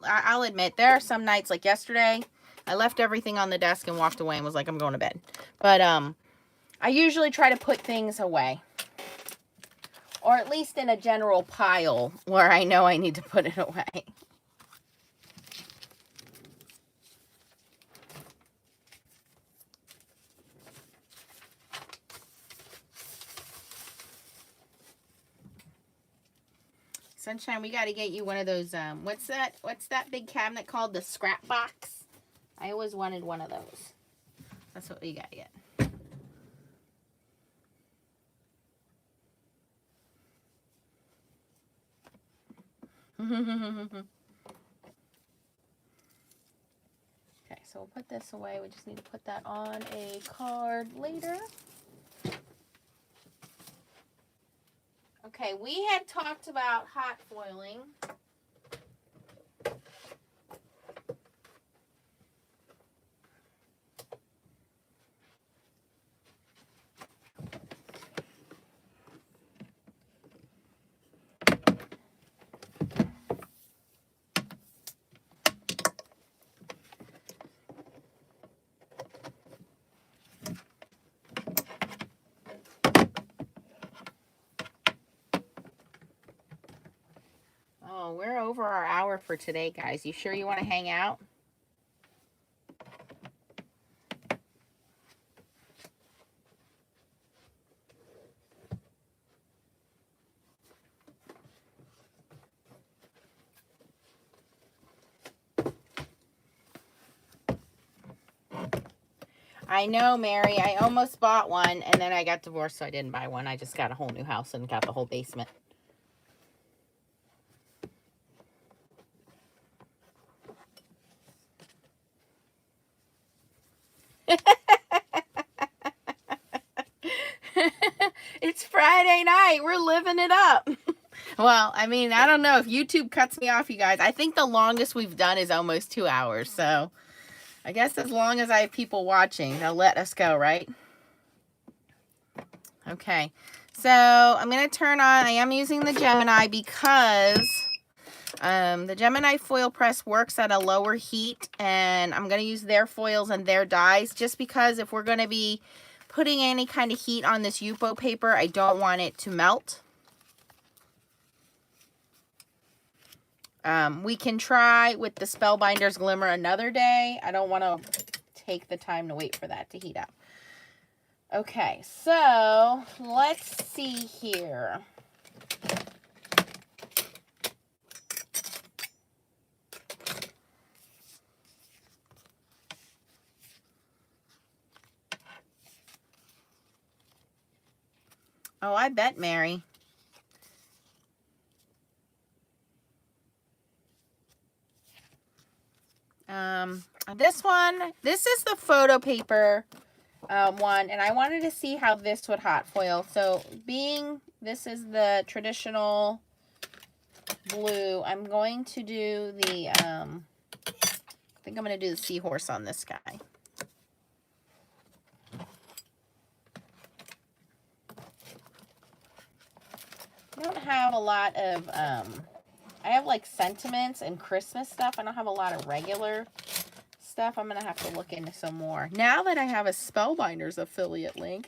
I'll admit, there are some nights, like yesterday, I left everything on the desk and walked away and was like, I'm going to bed. But I usually try to put things away. Or at least in a general pile where I know I need to put it away. Sunshine, we got to get you one of those, what's that big cabinet called? The scrap box? I always wanted one of those. That's what we got to get. Okay, so we'll put this away. We just need to put that on a card later. Okay, we had talked about hot foiling. more for today, guys. You sure you want to hang out? I know, Mary. I almost bought one, and then I got divorced, so I didn't buy one. I just got a whole new house and got the whole basement. It's Friday night. We're living it up. Well, I mean, I don't know if YouTube cuts me off, you guys. I think the longest we've done is almost 2 hours, so I guess as long as I have people watching, they'll let us go, right? Okay, so I'm going to turn on, I am using the Gemini because the Gemini foil press works at a lower heat, and I'm going to use their foils and their dyes just because if we're going to be putting any kind of heat on this Yupo paper, I don't want it to melt. We can try with the Spellbinders Glimmer another day. I don't want to take the time to wait for that to heat up. Okay, so let's see here. Oh, I bet, Mary. This is the photo paper one, and I wanted to see how this would hot foil. So being this is the traditional blue, I'm going to do the, I think I'm going to do the seahorse on this guy. I don't have a lot of, I have like sentiments and Christmas stuff. I don't have a lot of regular stuff. I'm going to have to look into some more. Now that I have a Spellbinders affiliate link,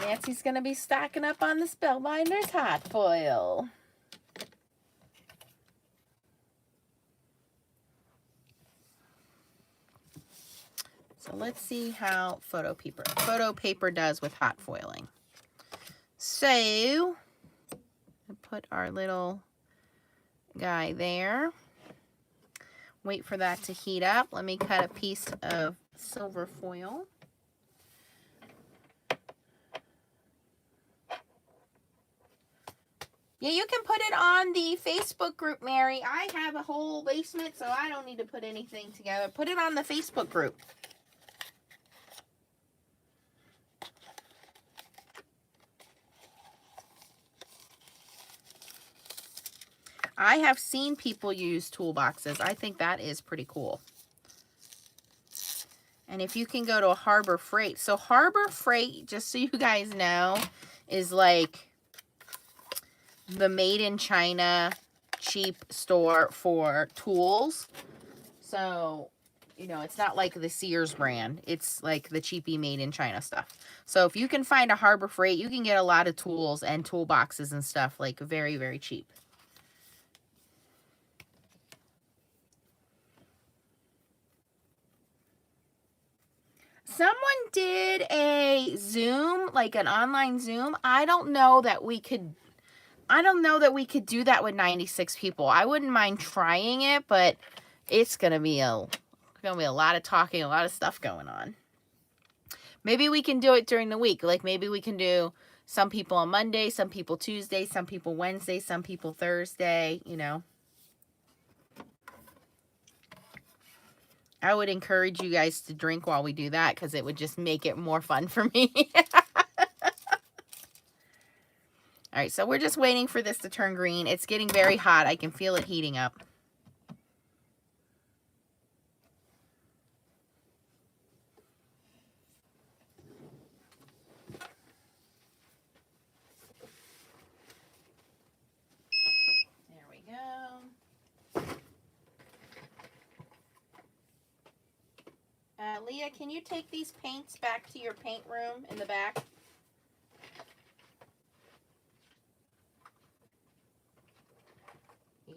Nancy's going to be stocking up on the Spellbinders hot foil. So let's see how photo paper does with hot foiling. So, put our little guy there. Wait for that to heat up. Let me cut a piece of silver foil. Yeah, you can put it on the Facebook group, Mary. I have a whole basement, so I don't need to put anything together. Put it on the Facebook group. I have seen people use toolboxes. I think that is pretty cool. And if you can go to a Harbor Freight. So Harbor Freight, just so you guys know, is like the made in China cheap store for tools. So, you know, it's not like the Sears brand. It's like the cheapy made in China stuff. So if you can find a Harbor Freight, you can get a lot of tools and toolboxes and stuff like very, very cheap. Someone did a Zoom, like an online Zoom. I don't know that we could do that with 96 people. I wouldn't mind trying it, but it's gonna be a lot of talking, a lot of stuff going on. Maybe we can do it during the week. Like maybe we can do some people on Monday, some people Tuesday, some people Wednesday, some people Thursday, you know. I would encourage you guys to drink while we do that because it would just make it more fun for me. All right, so we're just waiting for this to turn green. It's getting very hot. I can feel it heating up. There we go. Leah, can you take these paints back to your paint room in the back?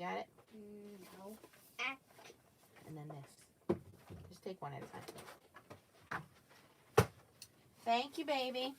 got it? No. And then this. Just take one at a time. Thank you, baby.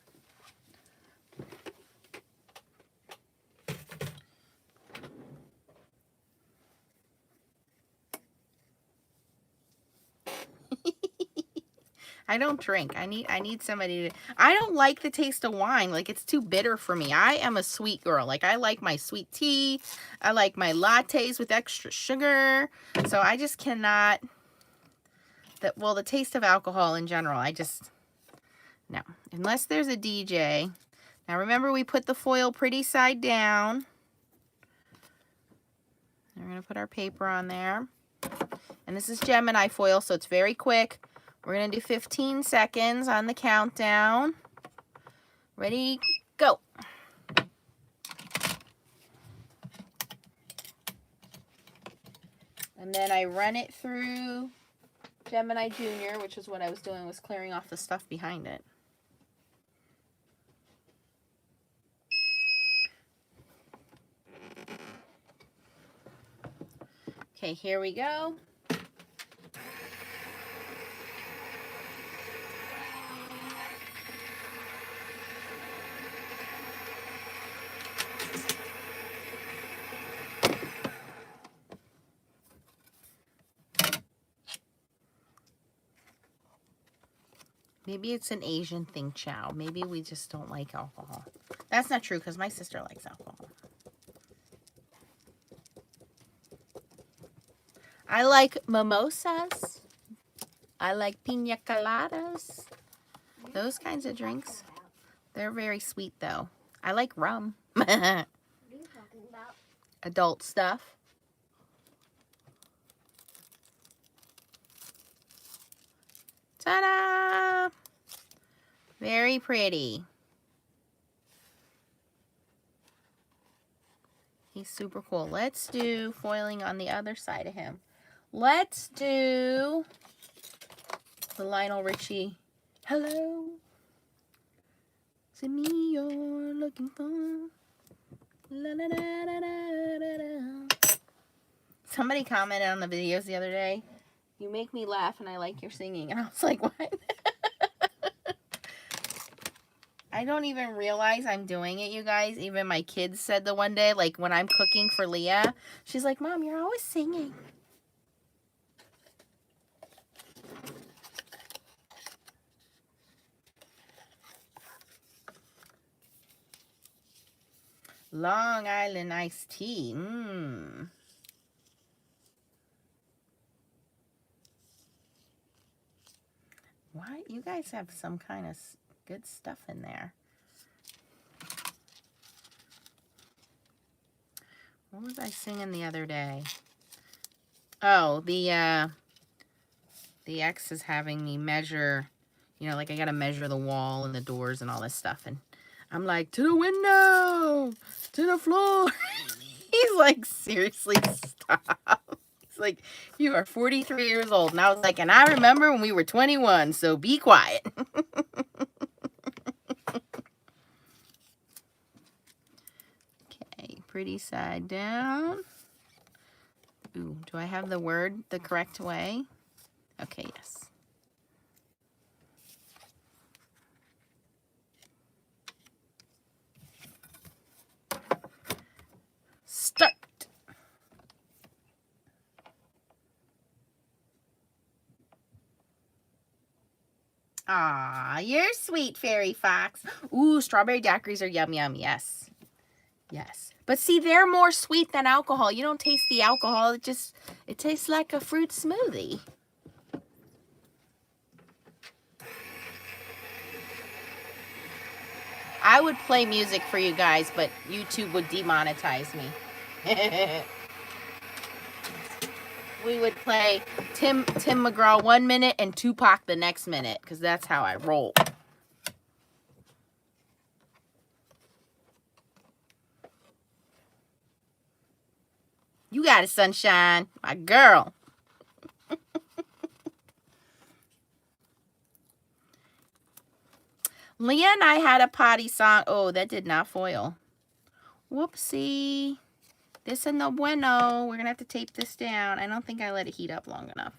I don't drink. I need somebody to. I don't like the taste of wine. Like, it's too bitter for me. I am a sweet girl. Like, I like my sweet tea. I like my lattes with extra sugar. So I just cannot. Well, the taste of alcohol in general, I just no. Unless there's a DJ. Now remember, we put the foil pretty side down. We're gonna put our paper on there. And this is Gemini foil, so it's very quick. We're going to do 15 seconds on the countdown. Ready, go. And then I run it through Gemini Junior, which is what I was doing, was clearing off the stuff behind it. Okay, here we go. Maybe it's an Asian thing, Chow. Maybe we just don't like alcohol. That's not true, because my sister likes alcohol. I like mimosas. I like pina coladas. Those kinds of drinks. They're very sweet, though. I like rum. What are you talking about? Adult stuff. Ta-da! Very pretty. He's super cool. Let's do foiling on the other side of him. Let's do the Lionel Richie. Hello. Is it me you're looking for? La, la, da, da, da, da, da. Somebody commented on the videos the other day, you make me laugh and I like your singing. And I was like, what? I don't even realize I'm doing it, you guys. Even my kids said the one day, like when I'm cooking for Leah, she's like, Mom, you're always singing. Long Island iced tea. Mmm. What? You guys have some kind of good stuff in there. What was I singing the other day? Oh, the ex is having me measure, you know, like I gotta measure the wall and the doors and all this stuff. And I'm like, to the window, to the floor. He's like, seriously, stop. He's like, you are 43 years old. And I was like, and I remember when we were 21, so be quiet. Okay, pretty side down. Ooh, do I have the word the correct way? Okay, yes. Start. Aw, you're sweet, Fairy Fox. Ooh, strawberry daiquiris are yum yum. Yes. Yes. But see, they're more sweet than alcohol. You don't taste the alcohol. It tastes like a fruit smoothie. I would play music for you guys, but YouTube would demonetize me. We would play Tim McGraw 1 minute and Tupac the next minute, because that's how I roll. You got it, sunshine. My girl. Leah and I had a potty song. Oh, that did not foil. Whoopsie. This is no bueno. We're going to have to tape this down. I don't think I let it heat up long enough.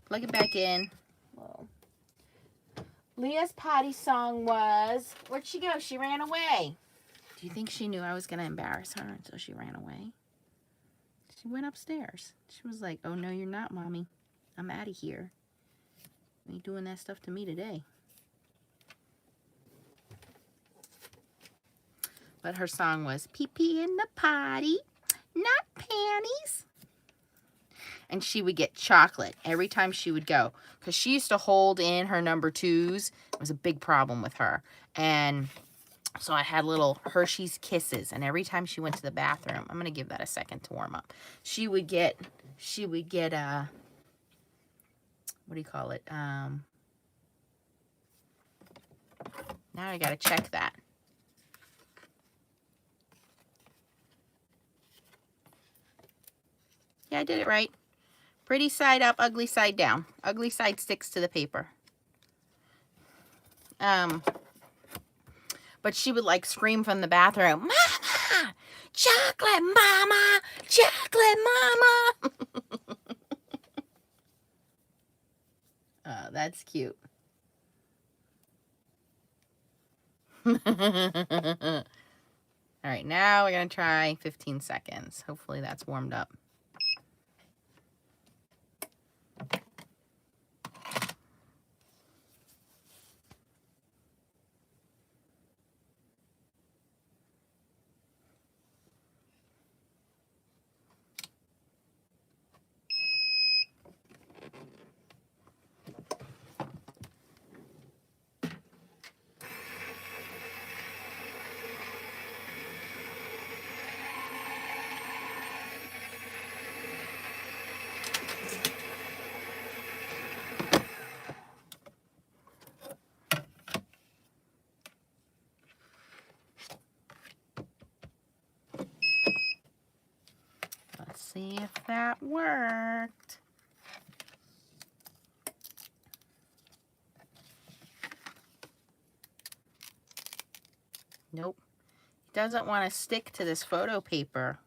Plug it back in. Whoa. Leah's potty song was, where'd she go? She ran away. Do you think she knew I was going to embarrass her and so she ran away? She went upstairs. She was like, oh, no, you're not, Mommy. I'm out of here. You ain't doing that stuff to me today. But her song was pee-pee in the potty, not panties. And she would get chocolate every time she would go. Because she used to hold in her number 2s. It was a big problem with her. And so I had little Hershey's Kisses. And every time she went to the bathroom, I'm going to give that a second to warm up. She would get what do you call it? Now I got to check that. Yeah, I did it right. Pretty side up, ugly side down. Ugly side sticks to the paper. But she would like scream from the bathroom, Mama! Chocolate, Mama! Chocolate, Mama! Oh, that's cute. All right, now we're going to try 15 seconds. Hopefully that's warmed up. See if that worked. Nope. It doesn't want to stick to this photo paper.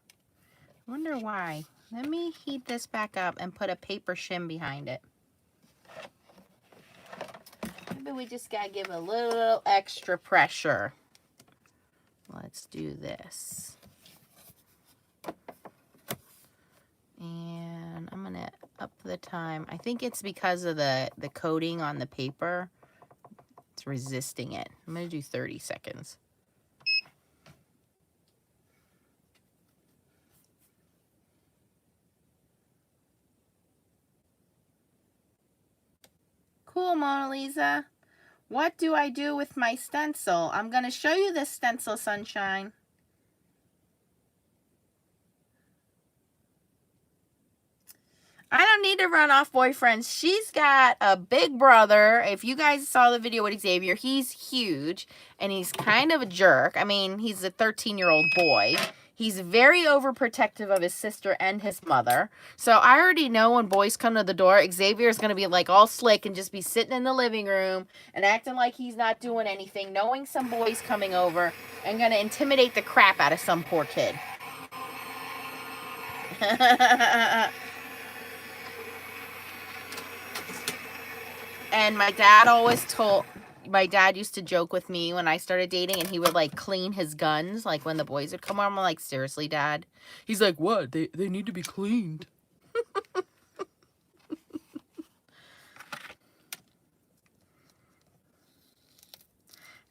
I wonder why. Let me heat this back up and put a paper shim behind it. Maybe we just gotta give a little extra pressure. Let's do this. And I'm gonna up the time. I think it's because of the coating on the paper. It's resisting it. I'm gonna do 30 seconds. Cool, Mona Lisa. What do I do with my stencil? I'm gonna show you this stencil, Sunshine. I don't need to run off boyfriends. She's got a big brother. If you guys saw the video with Xavier, he's huge and he's kind of a jerk. I mean, he's a 13-year-old boy. He's very overprotective of his sister and his mother. So I already know when boys come to the door, Xavier is going to be like all slick and just be sitting in the living room and acting like he's not doing anything, knowing some boy's coming over and going to intimidate the crap out of some poor kid. And my dad used to joke with me when I started dating, and he would like clean his guns like when the boys would come home. I'm like, seriously, Dad? He's like, what? They need to be cleaned. All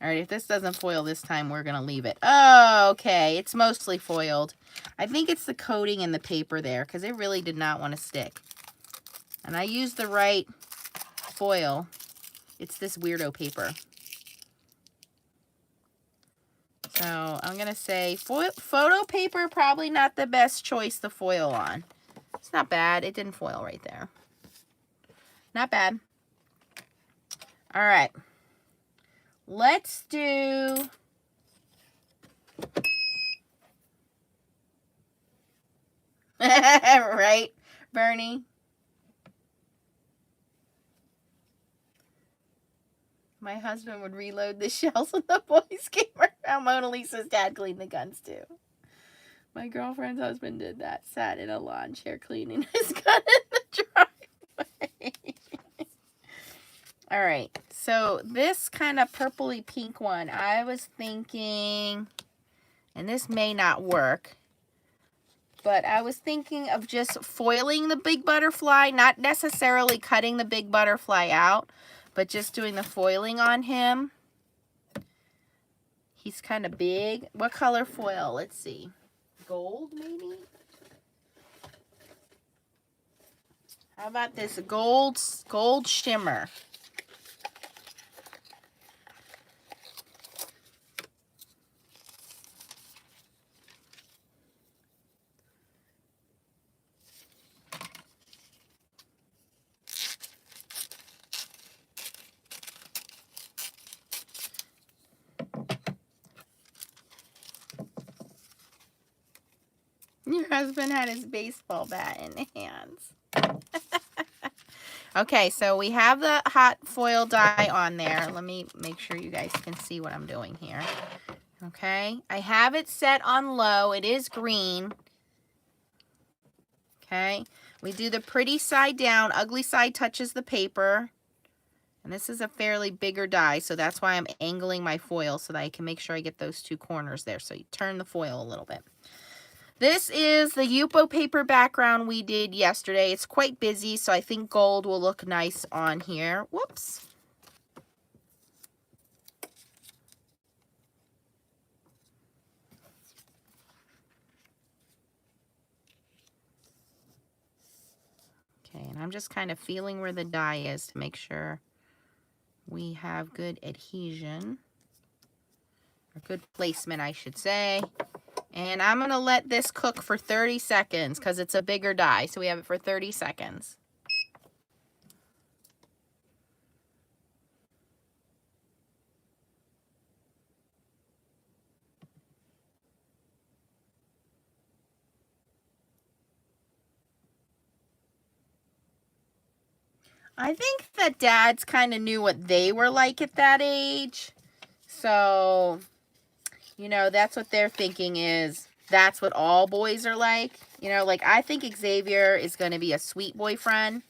right, if this doesn't foil this time, we're going to leave it. Oh, okay. It's mostly foiled. I think it's the coating in the paper there because it really did not want to stick. And I used the right foil. It's this weirdo paper. So I'm going to say photo paper, probably not the best choice to foil on. It's not bad. It didn't foil right there. Not bad. All right. Let's do... right, Bernie? My husband would reload the shells when the boys came around. Mona Lisa's dad cleaned the guns too. My girlfriend's husband did that. Sat in a lawn chair cleaning his gun in the driveway. All right, so this kind of purpley pink one, I was thinking, and this may not work, but I was thinking of just foiling the big butterfly, not necessarily cutting the big butterfly out, but just doing the foiling on him. He's kind of big. What color foil? Let's see. Gold, maybe? How about this gold shimmer? Your husband had his baseball bat in the hands. Okay, so we have the hot foil dye on there. Let me make sure you guys can see what I'm doing here. Okay, I have it set on low. It is green. Okay, we do the pretty side down. Ugly side touches the paper. And this is a fairly bigger die, so that's why I'm angling my foil so that I can make sure I get those two corners there. So you turn the foil a little bit. This is the Yupo paper background we did yesterday. It's quite busy, so I think gold will look nice on here. Whoops. Okay, and I'm just kind of feeling where the die is to make sure we have good adhesion. Or good placement, I should say. And I'm going to let this cook for 30 seconds because it's a bigger die. So we have it for 30 seconds. I think that dads kind of knew what they were like at that age. So, you know, that's what they're thinking is that's what all boys are like. You know, like I think Xavier is going to be a sweet boyfriend.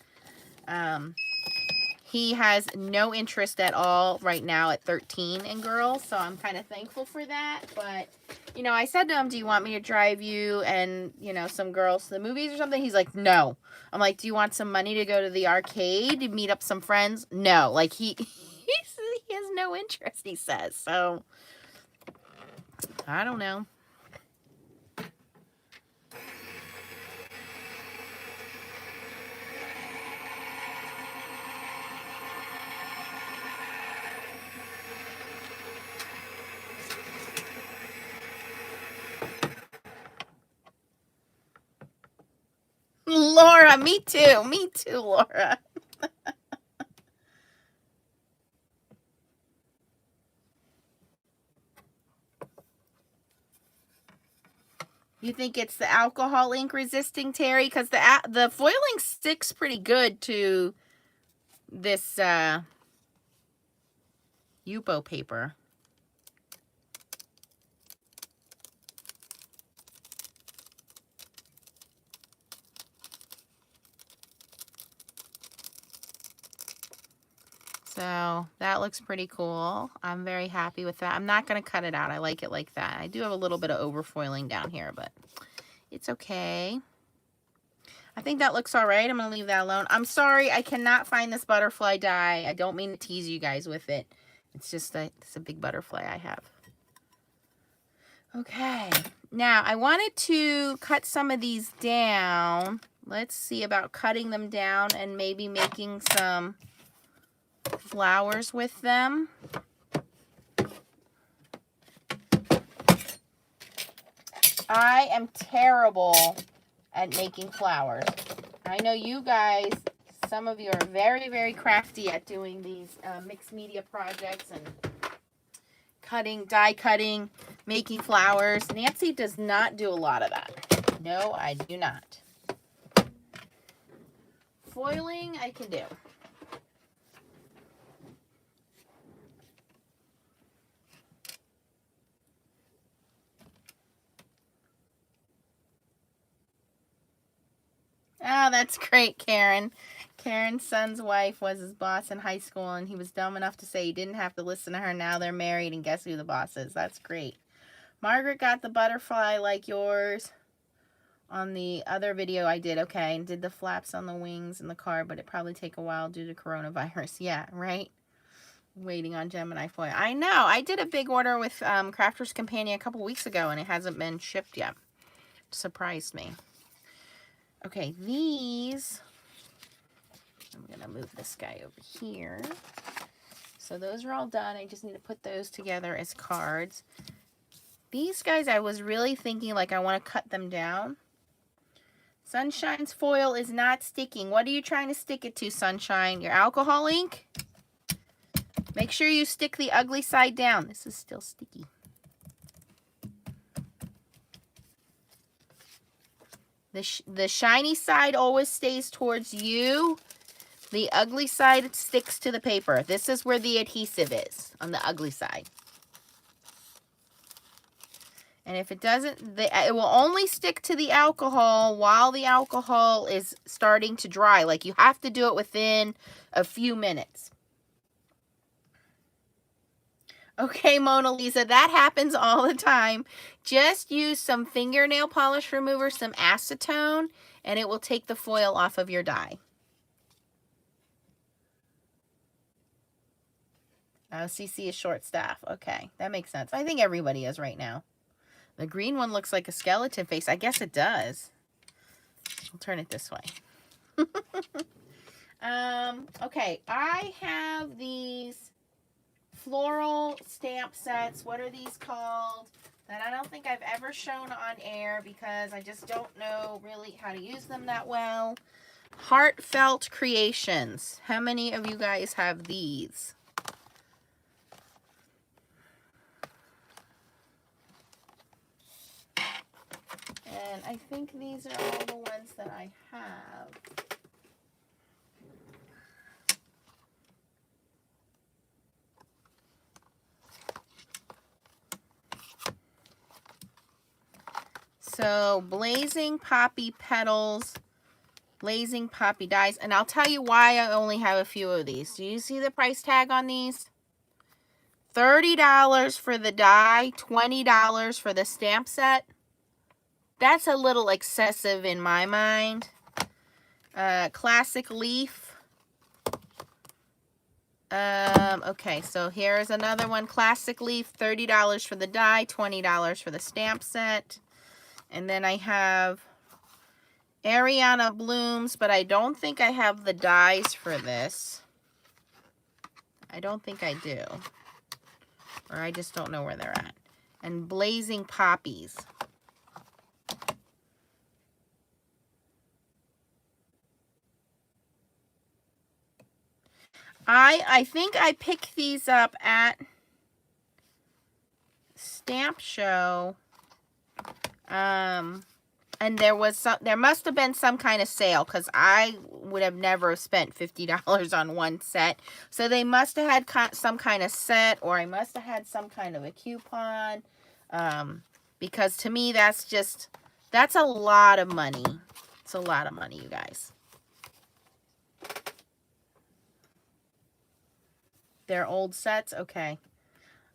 He has no interest at all right now at 13 in girls. So I'm kind of thankful for that. But, you know, I said to him, do you want me to drive you and, you know, some girls to the movies or something? He's like, no. I'm like, do you want some money to go to the arcade to meet up some friends? No. Like he has no interest, he says. So I don't know. Laura, me too. Me too, Laura. You think it's the alcohol ink resisting, Terry? Because the foiling sticks pretty good to this Yupo paper. So that looks pretty cool. I'm very happy with that. I'm not going to cut it out. I like it like that. I do have a little bit of overfoiling down here, but it's okay. I think that looks all right. I'm going to leave that alone. I'm sorry. I cannot find this butterfly die. I don't mean to tease you guys with it. It's just that it's a big butterfly I have. Okay. Now, I wanted to cut some of these down. Let's see about cutting them down and maybe making some flowers with them. I am terrible at making flowers. I know you guys, some of you are very, very crafty at doing these mixed media projects and cutting, die cutting, making flowers. Nancy does not do a lot of that. No, I do not. Foiling, I can do. Oh, that's great, Karen. Karen's son's wife was his boss in high school, and he was dumb enough to say he didn't have to listen to her. Now they're married, and guess who the boss is? That's great. Margaret got the butterfly like yours on the other video I did. Okay, and did the flaps on the wings in the car, but it probably take a while due to coronavirus. Yeah, right? Waiting on Gemini foil. I know. I did a big order with Crafter's Companion a couple weeks ago, and it hasn't been shipped yet. Surprised me. Okay, these, I'm going to move this guy over here. So those are all done. I just need to put those together as cards. These guys, I was really thinking like I want to cut them down. Sunshine's foil is not sticking. What are you trying to stick it to, Sunshine? Your alcohol ink? Make sure you stick the ugly side down. This is still sticky. The shiny side always stays towards you. The ugly side sticks to the paper. This is where the adhesive is, on the ugly side. And if it doesn't, it will only stick to the alcohol while the alcohol is starting to dry. Like, you have to do it within a few minutes. Okay, Mona Lisa, that happens all the time. Just use some fingernail polish remover, some acetone, and it will take the foil off of your die. Oh, CC is short staff. Okay, that makes sense. I think everybody is right now. The green one looks like a skeleton face. I guess it does. I'll turn it this way. Okay, I have these floral stamp sets. What are these called? That I don't think I've ever shown on air because I just don't know really how to use them that well. Heartfelt Creations. How many of you guys have these? And I think these are all the ones that I have. So, Blazing Poppy Petals, Blazing Poppy Dies. And I'll tell you why I only have a few of these. Do you see the price tag on these? $30 for the die, $20 for the stamp set. That's a little excessive in my mind. Classic Leaf. Okay, so here's another one. Classic Leaf, $30 for the die, $20 for the stamp set. And then I have Ariana Blooms, but I don't think I have the dies for this. I don't think I do. Or I just don't know where they're at. And Blazing Poppies. I think I picked these up at Stamp Show. And there must have been some kind of sale because I would have never spent $50 on one set. So they must have had some kind of set, or I must have had some kind of a coupon. Because to me, that's a lot of money. It's a lot of money, you guys. They're old sets? Okay.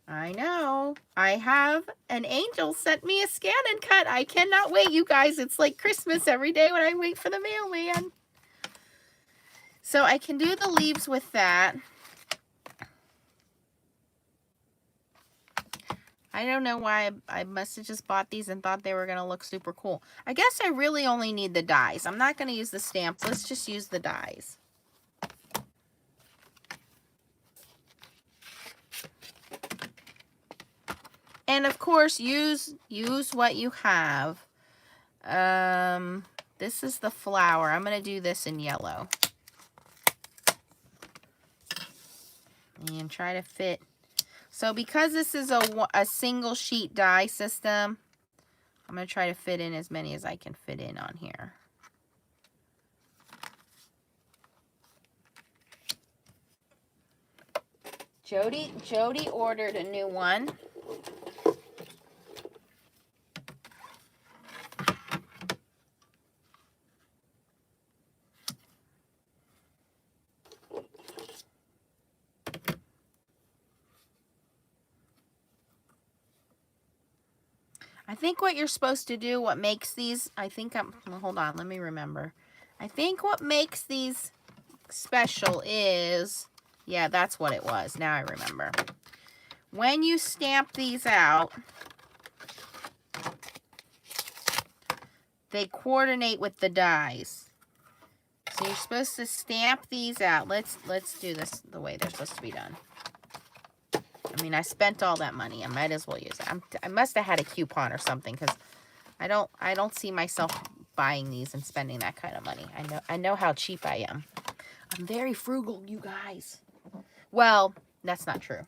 I know. I have an angel sent me a scan and cut. I cannot wait, you guys. It's like Christmas every day when I wait for the mailman. So I can do the leaves with that. I don't know why I must have just bought these and thought they were going to look super cool. I guess I really only need the dies. I'm not going to use the stamps. Let's just use the dies. And of course, use what you have. This is the flower. I'm going to do this in yellow. And try to fit. So because this is a single sheet die system, I'm going to try to fit in as many as I can fit in on here. Jody ordered a new one. I think what you're supposed to do, what makes these, well, hold on, let me remember. I think what makes these special is, yeah, that's what it was. Now I remember. When you stamp these out, they coordinate with the dies. So you're supposed to stamp these out. Let's do this the way they're supposed to be done. I mean, I spent all that money. I might as well use it. I must have had a coupon or something, because I don't see myself buying these and spending that kind of money. I know how cheap I am. I'm very frugal, you guys. Well, that's not true.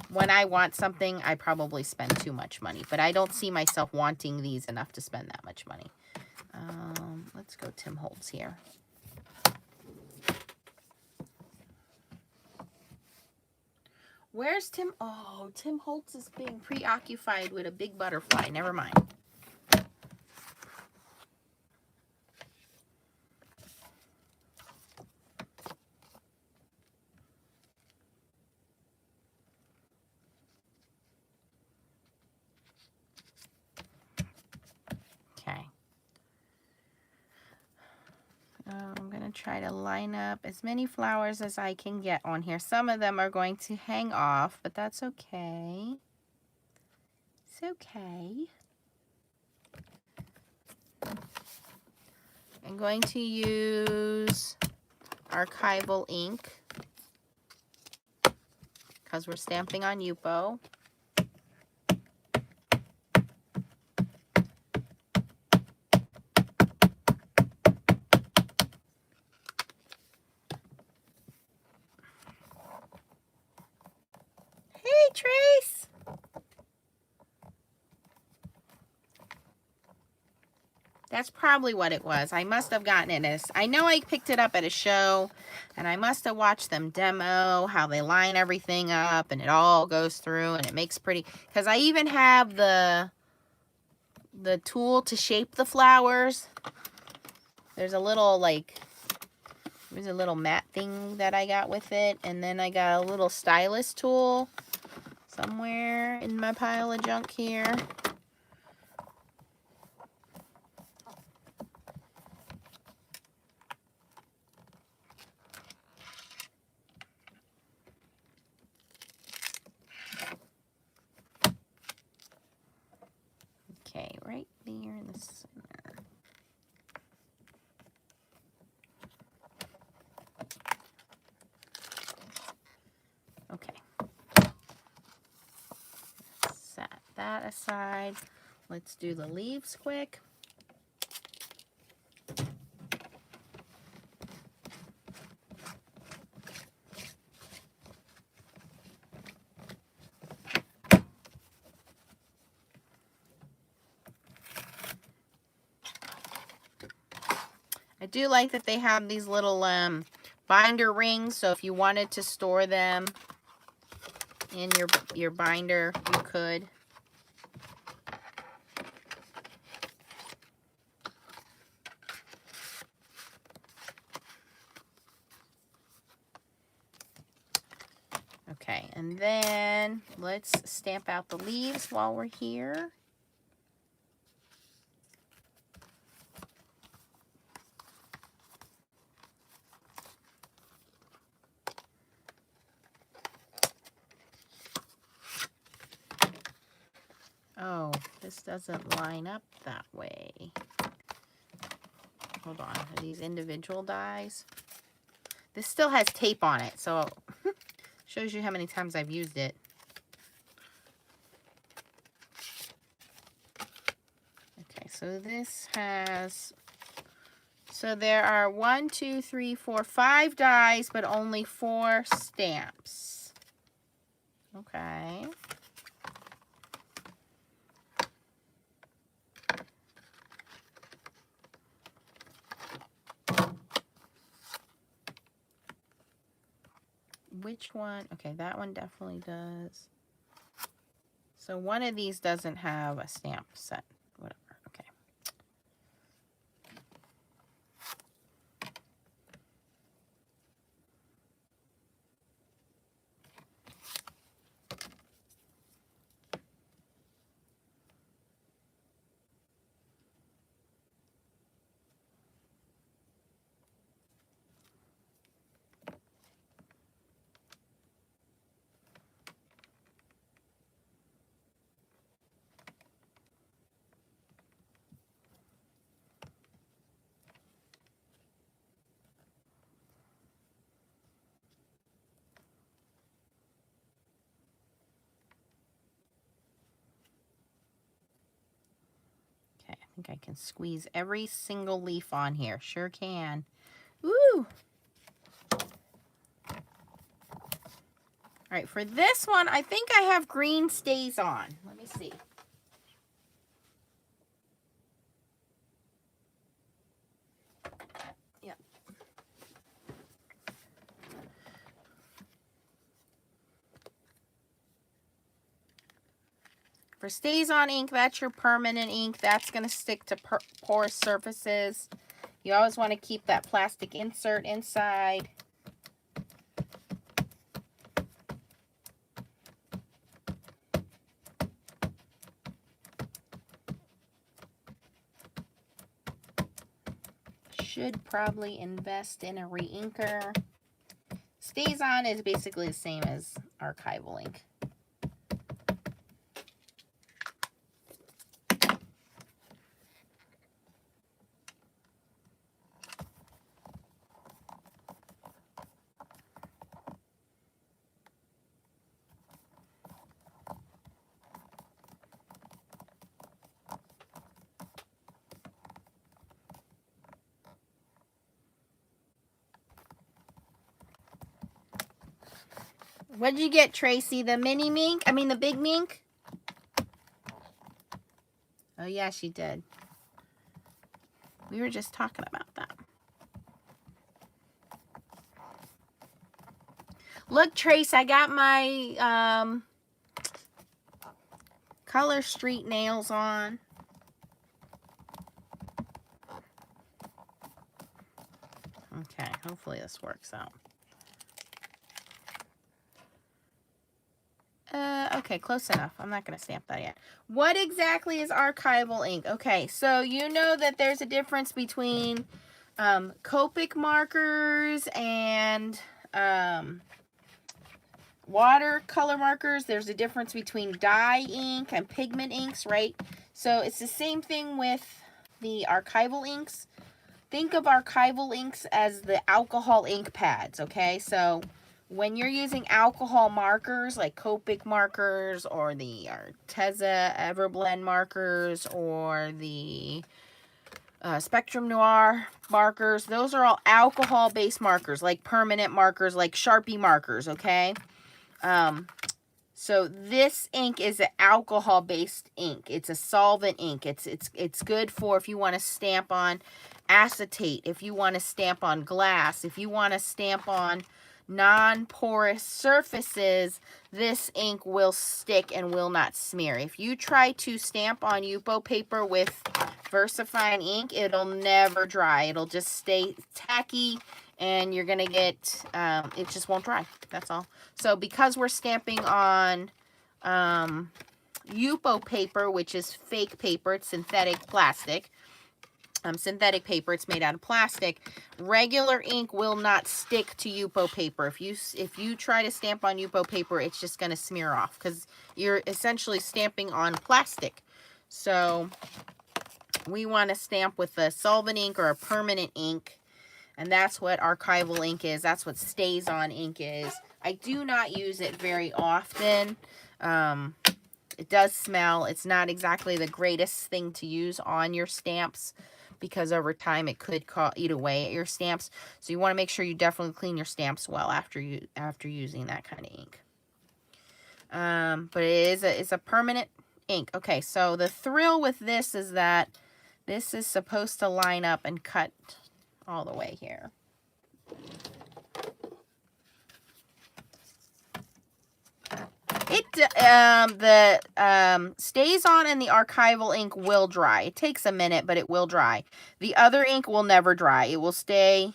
When I want something, I probably spend too much money, but I don't see myself wanting these enough to spend that much money. Let's go Tim Holtz here. Where's Tim? Oh, Tim Holtz is being preoccupied with a big butterfly. Never mind. Okay. I'm going to try to line up as many flowers as I can get on here. Some of them are going to hang off, but that's okay. It's okay. I'm going to use archival ink because we're stamping on Yupo. Hey, Trace! That's probably what it was. I must have gotten it as, I know I picked it up at a show, and I must have watched them demo how they line everything up, and it all goes through, and it makes pretty, because I even have the tool to shape the flowers. There's a little, like, there's a little mat thing that I got with it, and then I got a little stylus tool somewhere in my pile of junk here. Okay, right there in the center. Okay. Set that aside. Let's do the leaves quick. I do like that they have these little binder rings, so if you wanted to store them in your binder, you could. Okay, and then let's stamp out the leaves while we're here. Oh, this doesn't line up that way. Hold on, are these individual dies? This still has tape on it, so shows you how many times I've used it. Okay, so this has, so there are 1, 2, 3, 4, 5 dies, but only 4 stamps. Okay. Which one? Okay, that one definitely does. So one of these doesn't have a stamp set. Whatever. Okay. think I can squeeze every single leaf on here. Sure can. Woo! All right, for this one, I think I have green stays on. Let me see. Yeah. For stays on ink, that's your permanent ink. That's going to stick to porous surfaces. You always want to keep that plastic insert inside. Should probably invest in a re-inker. Stays on is basically the same as archival ink. What did you get, Tracy? The mini mink? I mean the big mink? Oh yeah, she did. We were just talking about that. Look, Trace, I got my Color Street nails on. Okay, hopefully this works out. Okay, close enough. I'm not going to stamp that yet. What exactly is archival ink? Okay, so you know that there's a difference between Copic markers and watercolor markers. There's a difference between dye ink and pigment inks, right? So it's the same thing with the archival inks. Think of archival inks as the alcohol ink pads, okay? So when you're using alcohol markers like Copic markers or the Arteza Everblend markers or the Spectrum Noir markers, those are all alcohol-based markers, like permanent markers, like Sharpie markers, okay? So this ink is an alcohol-based ink. It's a solvent ink. It's good for if you want to stamp on acetate, if you want to stamp on glass, if you want to stamp on non-porous surfaces, this ink will stick and will not smear. If you try to stamp on Yupo paper with Versafine ink, it'll never dry. It'll just stay tacky and you're gonna get it just won't dry. That's all. So because we're stamping on Yupo paper, which is fake paper, it's synthetic plastic, synthetic paper, it's made out of plastic, regular ink will not stick to Yupo paper. If you try to stamp on Yupo paper, it's just going to smear off because you're essentially stamping on plastic. So we want to stamp with a solvent ink or a permanent ink, and that's what archival ink is. That's what stays on ink is. I do not use it very often. It does smell. It's not exactly the greatest thing to use on your stamps, because over time it could eat away at your stamps. So you want to make sure you definitely clean your stamps well after using that kind of ink. But it's a permanent ink. Okay, so the thrill with this is that this is supposed to line up and cut all the way here. The stays on and the archival ink will dry. It takes a minute, but it will dry. The other ink will never dry. It will stay,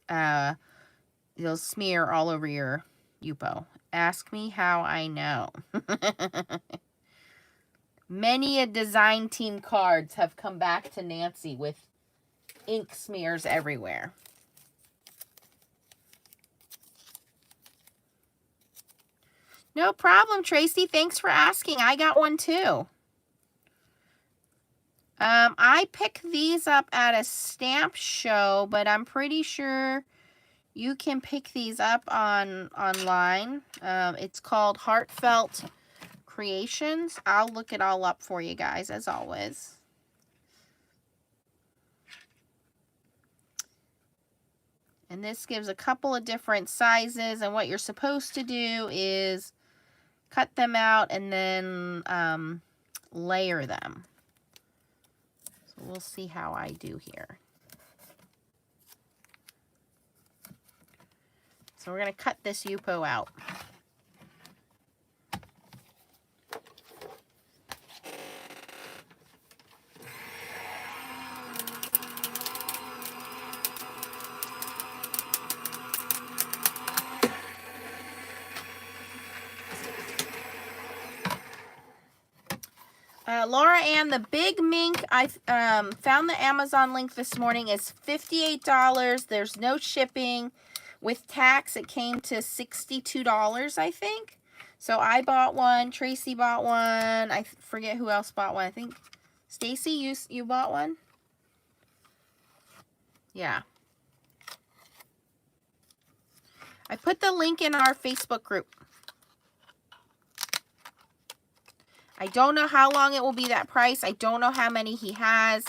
it'll smear all over your Yupo. Ask me how I know. Many a design team cards have come back to Nancy with ink smears everywhere. No problem, Tracy. Thanks for asking. I got one too. I picked these up at a stamp show, but I'm pretty sure you can pick these up online. It's called Heartfelt Creations. I'll look it all up for you guys, as always. And this gives a couple of different sizes, and what you're supposed to do is cut them out and then layer them. So we'll see how I do here. So we're going to cut this Yupo out. Laura Ann, the big mink, I found the Amazon link this morning, is $58. There's no shipping. With tax, it came to $62, I think. So I bought one. Tracy bought one. I forget who else bought one. I think Stacy, you bought one? Yeah. I put the link in our Facebook group. I don't know how long it will be that price. I don't know how many he has.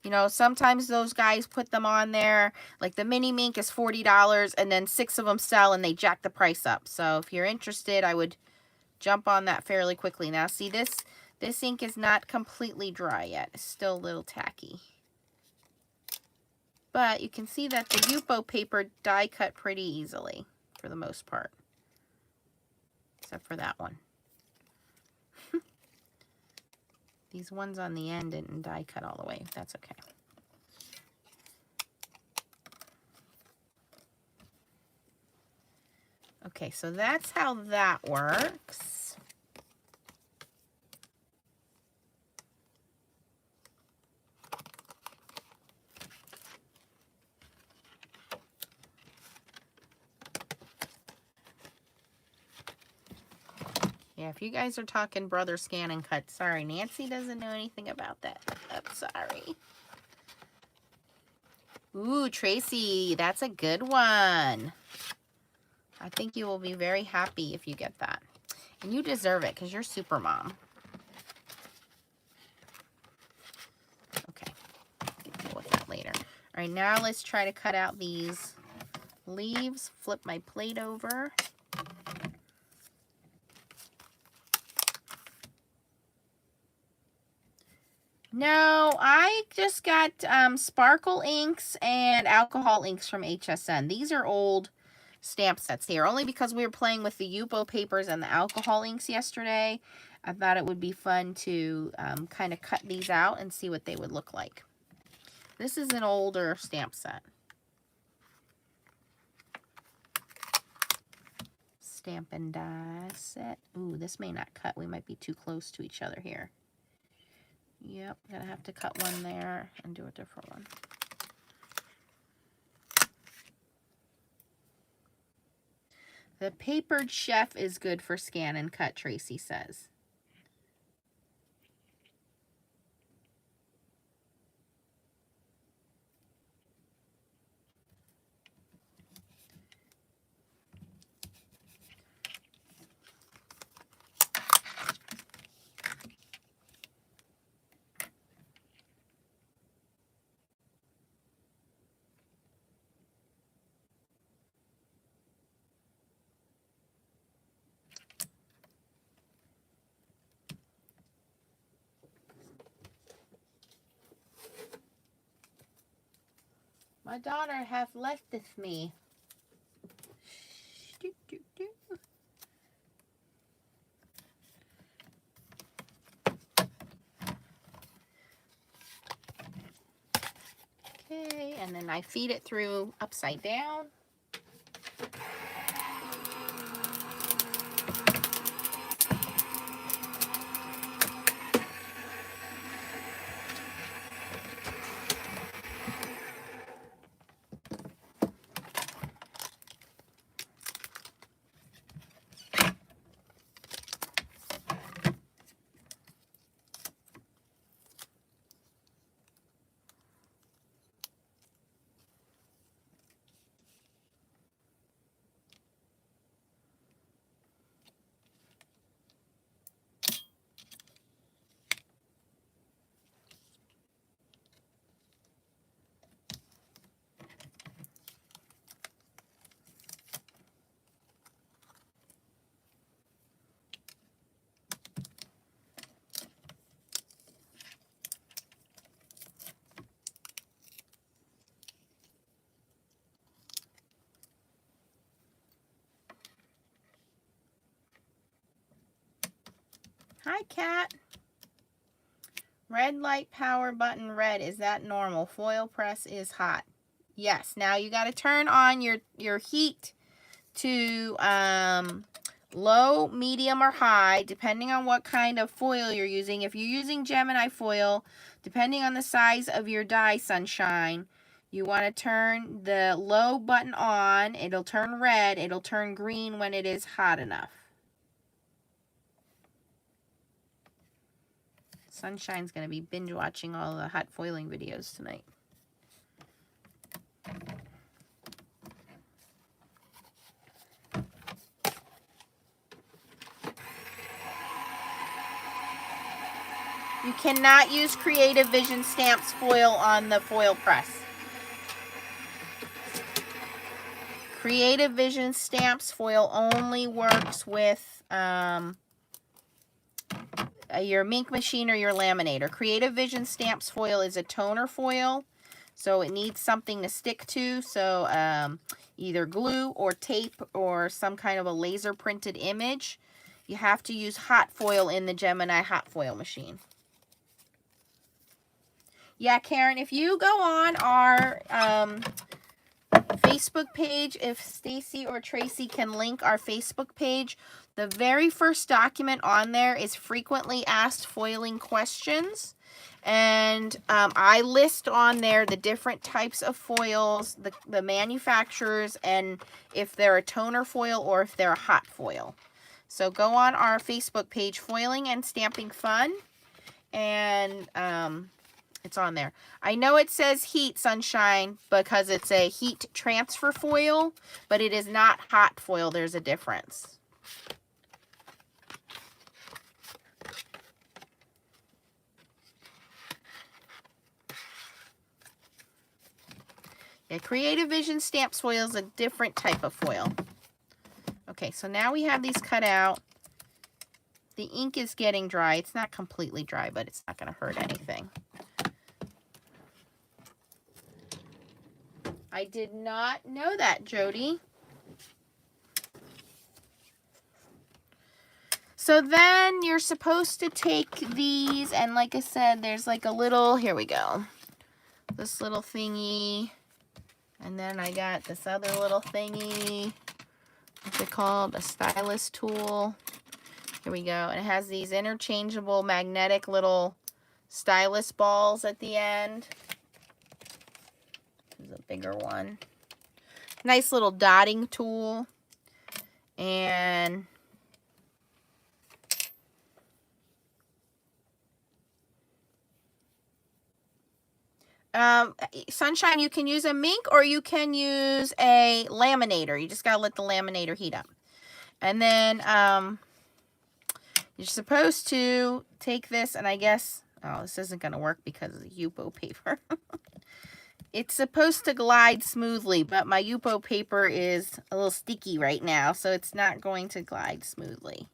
You know, sometimes those guys put them on there. Like the mini mink is $40 and then 6 of them sell and they jack the price up. So if you're interested, I would jump on that fairly quickly. Now see, this ink is not completely dry yet. It's still a little tacky. But you can see that the Yupo paper die cut pretty easily for the most part. Except for that one. These ones on the end didn't die cut all the way. That's okay. Okay, so that's how that works. Yeah, if you guys are talking brother scan and cut, sorry, Nancy doesn't know anything about that. I'm sorry. Ooh, Tracy, that's a good one. I think you will be very happy if you get that. And you deserve it because you're super mom. Okay, deal with that later. All right, now let's try to cut out these leaves. Flip my plate over. No, I just got sparkle inks and alcohol inks from HSN. These are old stamp sets here, only because we were playing with the Yupo papers and the alcohol inks yesterday. I thought it would be fun to kind of cut these out and see what they would look like. This is an older stamp set. Stamp and die set. Ooh, this may not cut. We might be too close to each other here. Yep, gonna have to cut one there and do a different one. The papered chef is good for scan and cut, Tracy says. My daughter hath lefteth me. Okay, and then I feed it through upside down. Hi, Kat. Red light power button red. Is that normal? Foil press is hot. Yes. Now you got to turn on your heat to low, medium, or high, depending on what kind of foil you're using. If you're using Gemini foil, depending on the size of your die, Sunshine, you want to turn the low button on. It'll turn red. It'll turn green when it is hot enough. Sunshine's going to be binge watching all the hot foiling videos tonight. You cannot use Creative Vision Stamps foil on the foil press. Creative Vision Stamps foil only works with your Mink machine or your laminator. Creative Vision Stamps foil is a toner foil, so it needs something to stick to. So either glue or tape or some kind of a laser printed image. You have to use hot foil in the Gemini hot foil machine. Yeah, Karen, if you go on our Facebook page, if Stacy or Tracy can link our Facebook page, the very first document on there is frequently asked foiling questions. And I list on there the different types of foils, the manufacturers, and if they're a toner foil or if they're a hot foil. So go on our Facebook page, Foiling and Stamping Fun, and it's on there. I know it says heat, Sunshine, because it's a heat transfer foil, but it is not hot foil. There's a difference. Yeah, Creative Vision Stamps foil is a different type of foil. Okay, so now we have these cut out. The ink is getting dry. It's not completely dry, but it's not going to hurt anything. I did not know that, Jody. So then you're supposed to take these, and like I said, there's like a little, here we go. This little thingy. And then I got this other little thingy. What's it called? A stylus tool. Here we go. And it has these interchangeable magnetic little stylus balls at the end. This is a bigger one. Nice little dotting tool. And Sunshine, you can use a Mink or you can use a laminator. You just got to let the laminator heat up. And then you're supposed to take this, and I guess, oh, this isn't going to work because of the Yupo paper. It's supposed to glide smoothly, but my Yupo paper is a little sticky right now, so it's not going to glide smoothly.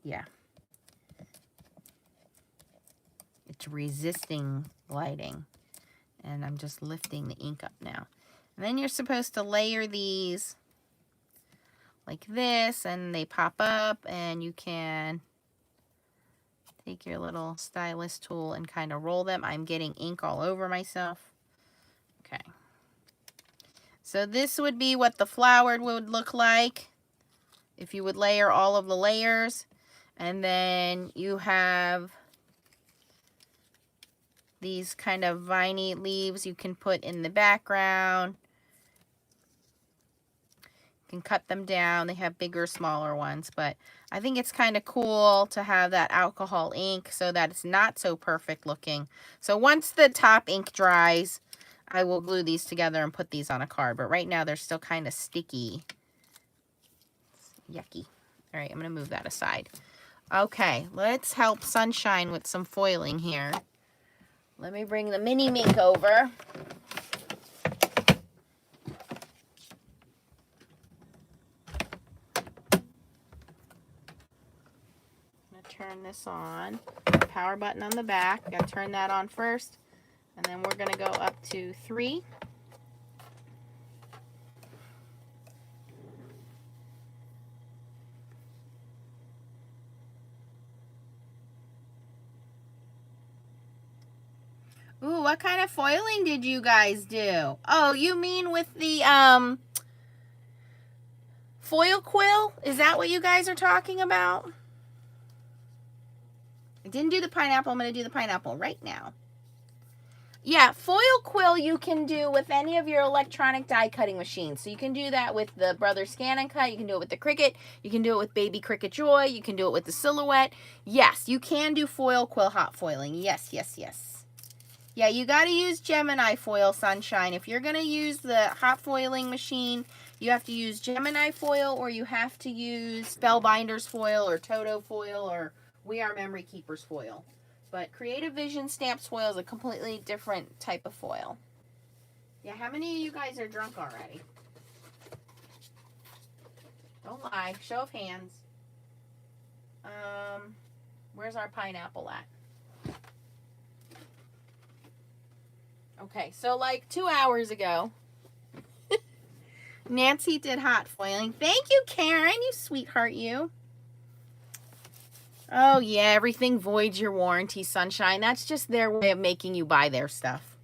Yeah. It's resisting gliding. And I'm just lifting the ink up now. And then you're supposed to layer these like this, and they pop up, and you can take your little stylus tool and kind of roll them. I'm getting ink all over myself. Okay. So this would be what the flowered would look like if you would layer all of the layers. And then you have these kind of viney leaves you can put in the background. You can cut them down. They have bigger, smaller ones, but I think it's kind of cool to have that alcohol ink so that it's not so perfect looking. So once the top ink dries, I will glue these together and put these on a card, but right now they're still kind of sticky. It's yucky. All right, I'm going to move that aside. Okay, let's help Sunshine with some foiling here. Let me bring the mini Mink over. I'm going to turn this on. Power button on the back. Got to turn that on first. And then we're going to go up to 3. Ooh, what kind of foiling did you guys do? Oh, you mean with the foil quill? Is that what you guys are talking about? I didn't do the pineapple. I'm going to do the pineapple right now. Yeah, foil quill you can do with any of your electronic die cutting machines. So you can do that with the Brother Scan and Cut. You can do it with the Cricut. You can do it with Baby Cricut Joy. You can do it with the Silhouette. Yes, you can do foil quill hot foiling. Yes, yes, yes. Yeah, you got to use Gemini foil, Sunshine. If you're going to use the hot foiling machine, you have to use Gemini foil, or you have to use Spellbinders foil or Toto foil or We Are Memory Keepers foil. But Creative Vision Stamps foil is a completely different type of foil. Yeah, how many of you guys are drunk already? Don't lie. Show of hands. Where's our pineapple at? Okay, so like 2 hours ago, Nancy did hot foiling. Thank you, Karen, you sweetheart, you. Oh, yeah, everything voids your warranty, Sunshine. That's just their way of making you buy their stuff.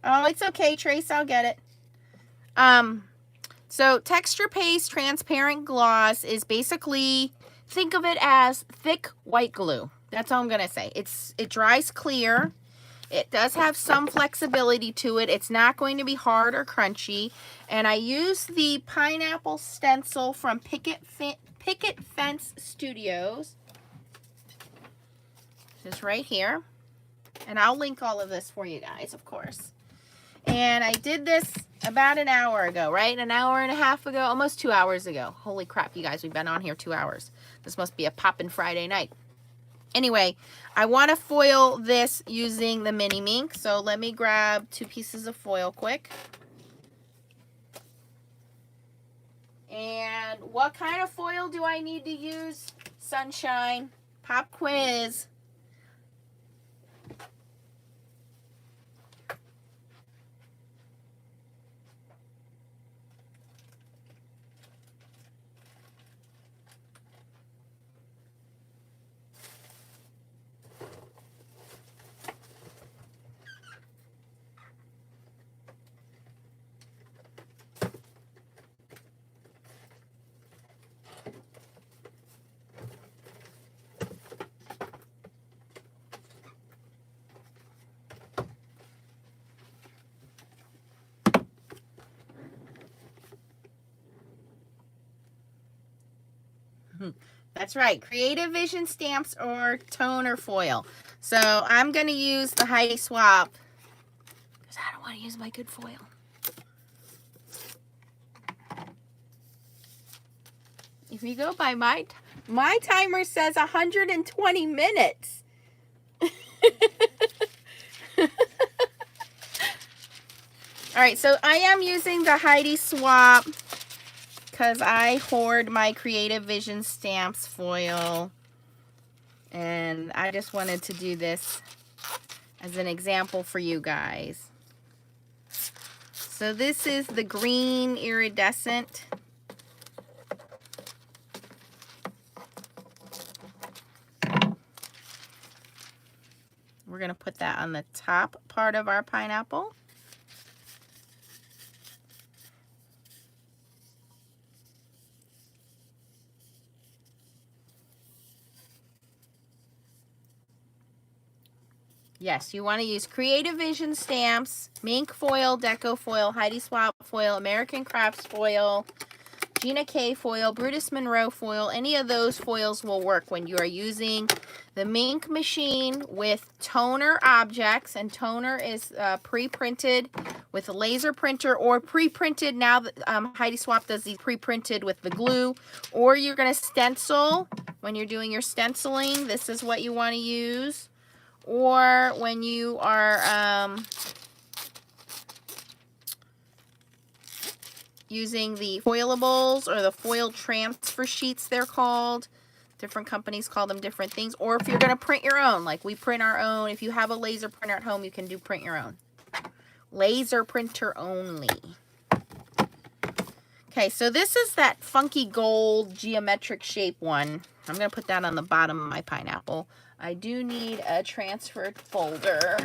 Oh, it's okay, Trace. I'll get it. So Texture Paste Transparent Gloss is basically, think of it as thick white glue. That's all I'm going to say. It dries clear. It does have some flexibility to it. It's not going to be hard or crunchy. And I use the pineapple stencil from Picket Fence Studios. Just right here. And I'll link all of this for you guys, of course. And I did this about an hour ago, right? An hour and a half ago, almost 2 hours ago. Holy crap, you guys, we've been on here 2 hours. This must be a poppin' Friday night. Anyway, I want to foil this using the mini mink. So let me grab 2 pieces of foil quick. And what kind of foil do I need to use? Sunshine. Pop quiz. That's right, Creative Vision stamps or toner foil. So I'm going to use the Heidi Swap because I don't want to use my good foil. If you go by my timer says 120 minutes. All right, so I am using the Heidi Swap because I hoard my Creative Vision stamps foil, and I just wanted to do this as an example for you guys. So this is the green iridescent. We're going to put that on the top part of our pineapple. Yes, you want to use Creative Vision stamps, Mink foil, Deco foil, Heidi Swap foil, American Crafts foil, Gina K foil, Brutus Monroe foil. Any of those foils will work when you are using the Mink machine with toner objects. And toner is pre-printed with a laser printer or pre-printed. Now that Heidi Swap does these pre-printed with the glue. Or you're going to stencil when you're doing your stenciling. This is what you want to use. Or when you are using the foilables or the foil transfer sheets, they're called. Different companies call them different things. Or if you're going to print your own, like we print our own. If you have a laser printer at home, you can do print your own. Laser printer only. Okay, so this is that funky gold geometric shape one. I'm going to put that on the bottom of my pineapple. I do need a transferred folder.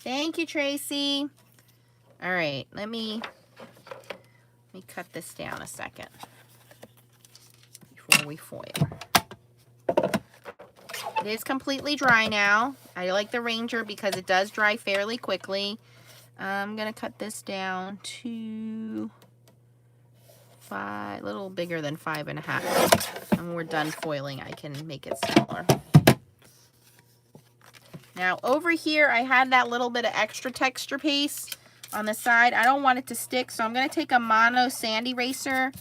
Thank you, Tracy. All right, let me cut this down a second before we foil. It is completely dry now. I like the Ranger because it does dry fairly quickly. I'm gonna cut this down to a little bigger than 5.5. And when we're done foiling, I can make it smaller. Now over here, I had that little bit of extra texture paste on the side. I don't want it to stick, so I'm gonna take a mono sand eraser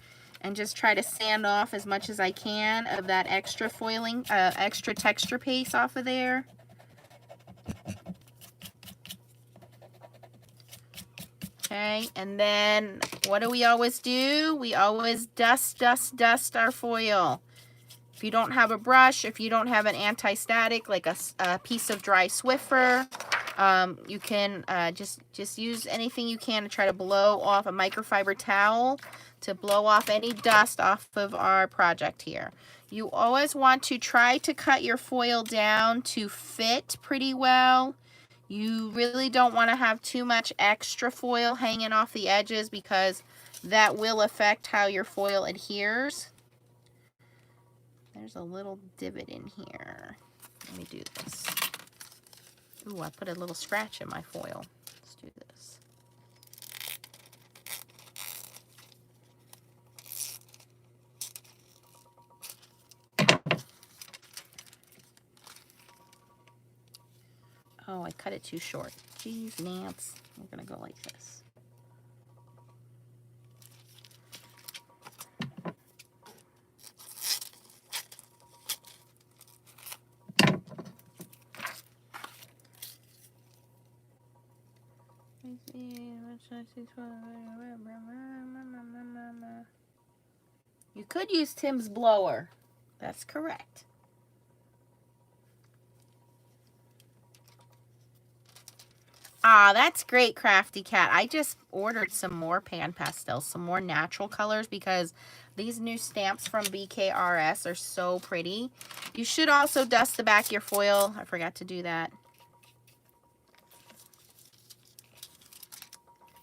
and just try to sand off as much as I can of that extra foiling, extra texture paste off of there. Okay, and then what do we always do? We always dust our foil. If you don't have a brush, if you don't have an anti-static, like a piece of dry Swiffer, you can just use anything you can to try to blow off a microfiber towel to blow off any dust off of our project here. You always want to try to cut your foil down to fit pretty well. You really don't want to have too much extra foil hanging off the edges because that will affect how your foil adheres. There's a little divot in here. Let me do this. Ooh, I put a little scratch in my foil. Let's do this. Oh, I cut it too short. Jeez, Nance. We're gonna go like this. You could use Tim's blower. That's correct. Ah, that's great, Crafty Cat. I just ordered some more pan pastels, some more natural colors because these new stamps from BKRS are so pretty. You should also dust the back of your foil. I forgot to do that.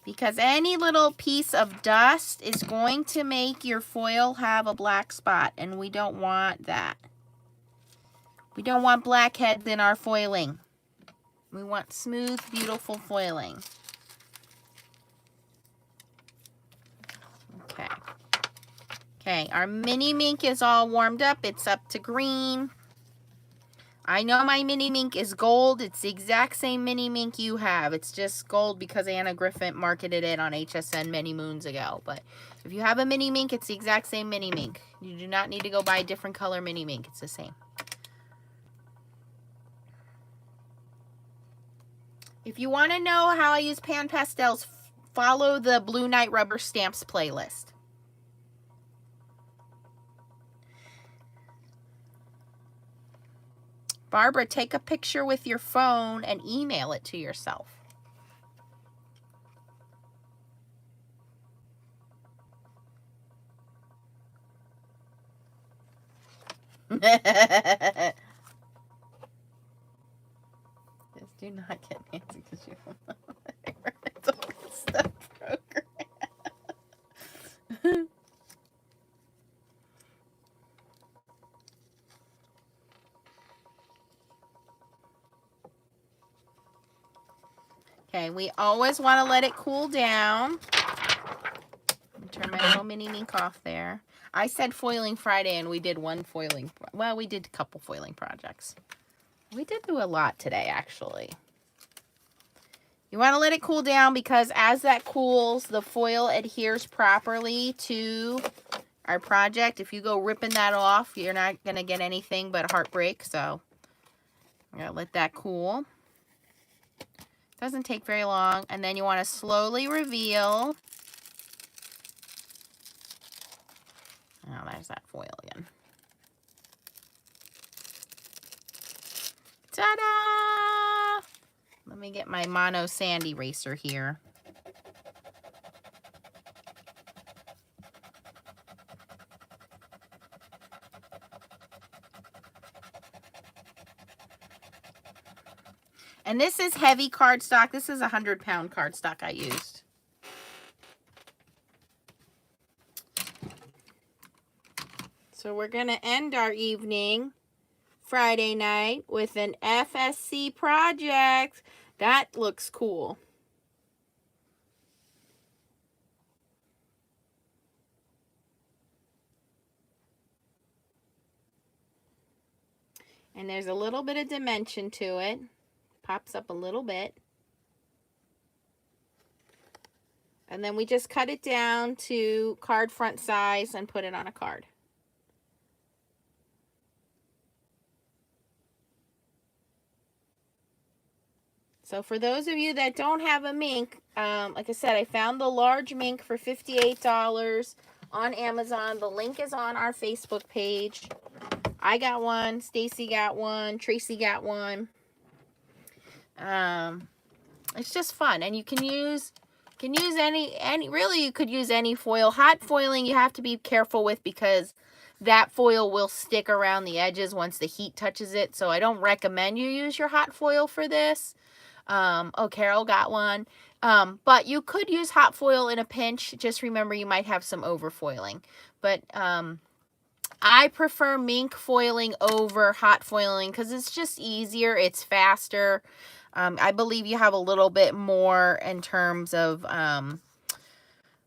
Because any little piece of dust is going to make your foil have a black spot, and we don't want that. We don't want blackheads in our foiling. We want smooth, beautiful foiling. Okay. Okay, our mini mink is all warmed up. It's up to green. I know my mini mink is gold. It's the exact same mini mink you have. It's just gold because Anna Griffin marketed it on HSN many moons ago. But if you have a mini mink, it's the exact same mini mink. You do not need to go buy a different color mini mink. It's the same. If you want to know how I use pan pastels, follow the Blue Night Rubber Stamps playlist. Barbara, take a picture with your phone and email it to yourself. Just do not get Nancy because you don't know it's a stuff program. Okay, we always want to let it cool down. Turn my little mini mink off there. I said foiling Friday and we did one foiling. Well, we did a couple foiling projects. We did do a lot today, actually. You want to let it cool down because as that cools, the foil adheres properly to our project. If you go ripping that off, you're not going to get anything but heartbreak. So I'm going to let that cool. Doesn't take very long. And then you want to slowly reveal. Oh, there's that foil again. Ta-da! Let me get my mono sand eraser here. And this is heavy cardstock. This is a 100-pound cardstock I used. So we're going to end our evening, Friday night, with an FSC project. That looks cool. And there's a little bit of dimension to it. Pops up a little bit. And then we just cut it down to card front size and put it on a card. So for those of you that don't have a mink, like I said, I found the large mink for $58 on Amazon. The link is on our Facebook page. I got one, Stacy got one, Tracy got one. It's just fun, and you can use any really, you could use any foil. Hot foiling you have to be careful with because that foil will stick around the edges once the heat touches it. So I don't recommend you use your hot foil for this. Oh, Carol got one. But you could use hot foil in a pinch. Just remember you might have some overfoiling. But I prefer mink foiling over hot foiling because it's just easier. It's faster. I believe you have a little bit more in terms of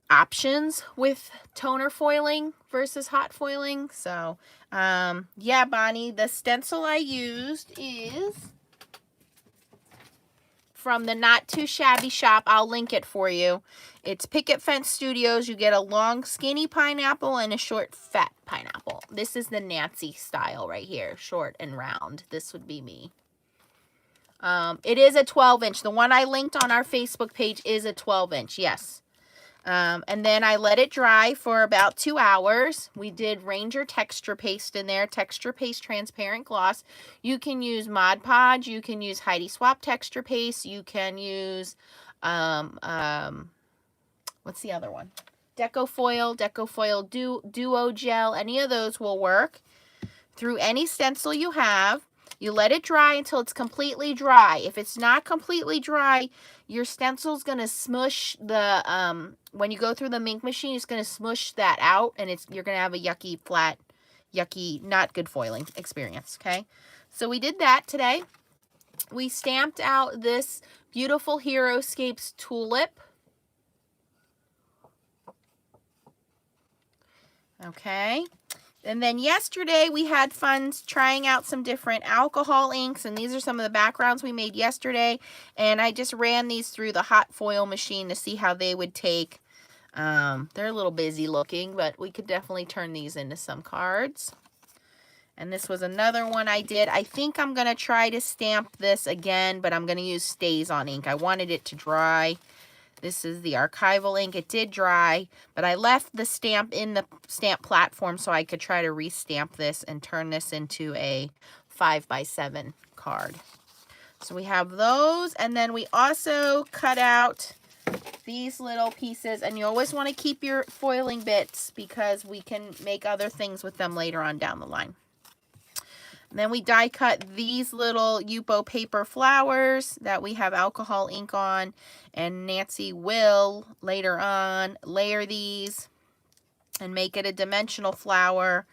options with toner foiling versus hot foiling. So, yeah, Bonnie, the stencil I used is from the Not Too Shabby shop. I'll link it for you. It's Picket Fence Studios. You get a long, skinny pineapple and a short, fat pineapple. This is the Nancy style right here, short and round. This would be me. It is a 12-inch. The one I linked on our Facebook page is a 12-inch, yes. And then I let it dry for about 2 hours. We did Ranger texture paste in there, texture paste transparent gloss. You can use Mod Podge, you can use Heidi Swap texture paste, you can use, what's the other one? Deco Foil Duo Gel, any of those will work. Through any stencil you have. You let it dry until it's completely dry. If it's not completely dry, your stencil's going to smush the, when you go through the mink machine, it's going to smush that out, and you're going to have a yucky, flat, yucky, not good foiling experience, okay? So we did that today. We stamped out this beautiful Heroescapes tulip. Okay. And then yesterday we had fun trying out some different alcohol inks, and these are some of the backgrounds we made yesterday. And I just ran these through the hot foil machine to see how they would take. They're a little busy looking, but we could definitely turn these into some cards. And this was another one I did. I think I'm going to try to stamp this again, but I'm going to use StazOn ink. I wanted it to dry. This is the archival ink. It did dry, but I left the stamp in the stamp platform so I could try to restamp this and turn this into a 5x7 card. So we have those, and then we also cut out these little pieces, and you always want to keep your foiling bits because we can make other things with them later on down the line. And then we die cut these little Yupo paper flowers that we have alcohol ink on, and Nancy will later on layer these and make it a dimensional flower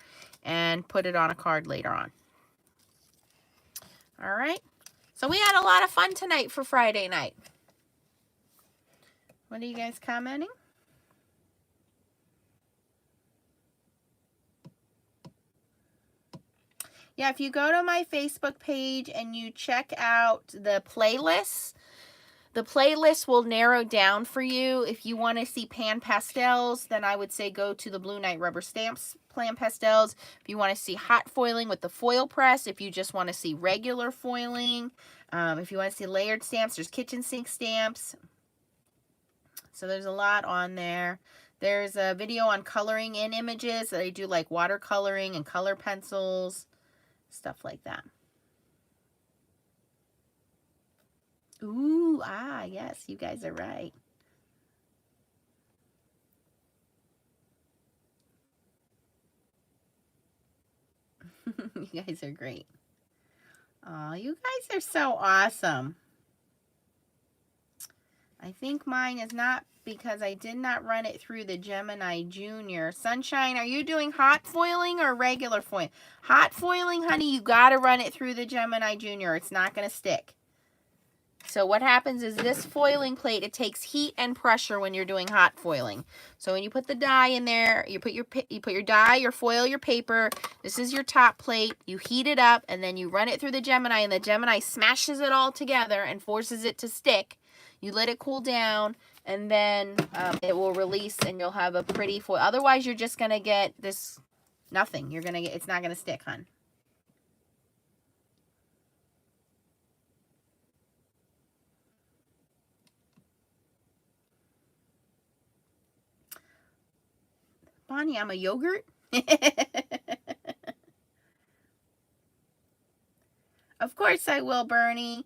and put it on a card later on. All right, so we had a lot of fun tonight for Friday night. What are you guys commenting? Yeah, if you go to my Facebook page and you check out the playlist will narrow down for you. If you want to see pan pastels, then I would say go to the Blue Night Rubber Stamps pan pastels. If you want to see hot foiling with the foil press, if you just want to see regular foiling, if you want to see layered stamps, there's kitchen sink stamps. So there's a lot on there. There's a video on coloring in images that I do, like watercoloring and color pencils. Stuff like that. Ooh, yes, you guys are right. You guys are great. Oh, you guys are so awesome. I think mine is not because I did not run it through the Gemini Junior. Sunshine, are you doing hot foiling or regular foiling? Hot foiling, honey, you got to run it through the Gemini Junior. It's not going to stick. So what happens is this foiling plate, it takes heat and pressure when you're doing hot foiling. So when you put the dye in there, you put your dye, your foil, your paper. This is your top plate. You heat it up and then you run it through the Gemini, and the Gemini smashes it all together and forces it to stick. You let it cool down, and then it will release, and you'll have a pretty foil. Otherwise, you're just gonna get this nothing. You're gonna get, it's not gonna stick, hun. Bonnie, I'm a yogurt. Of course I will, Bernie.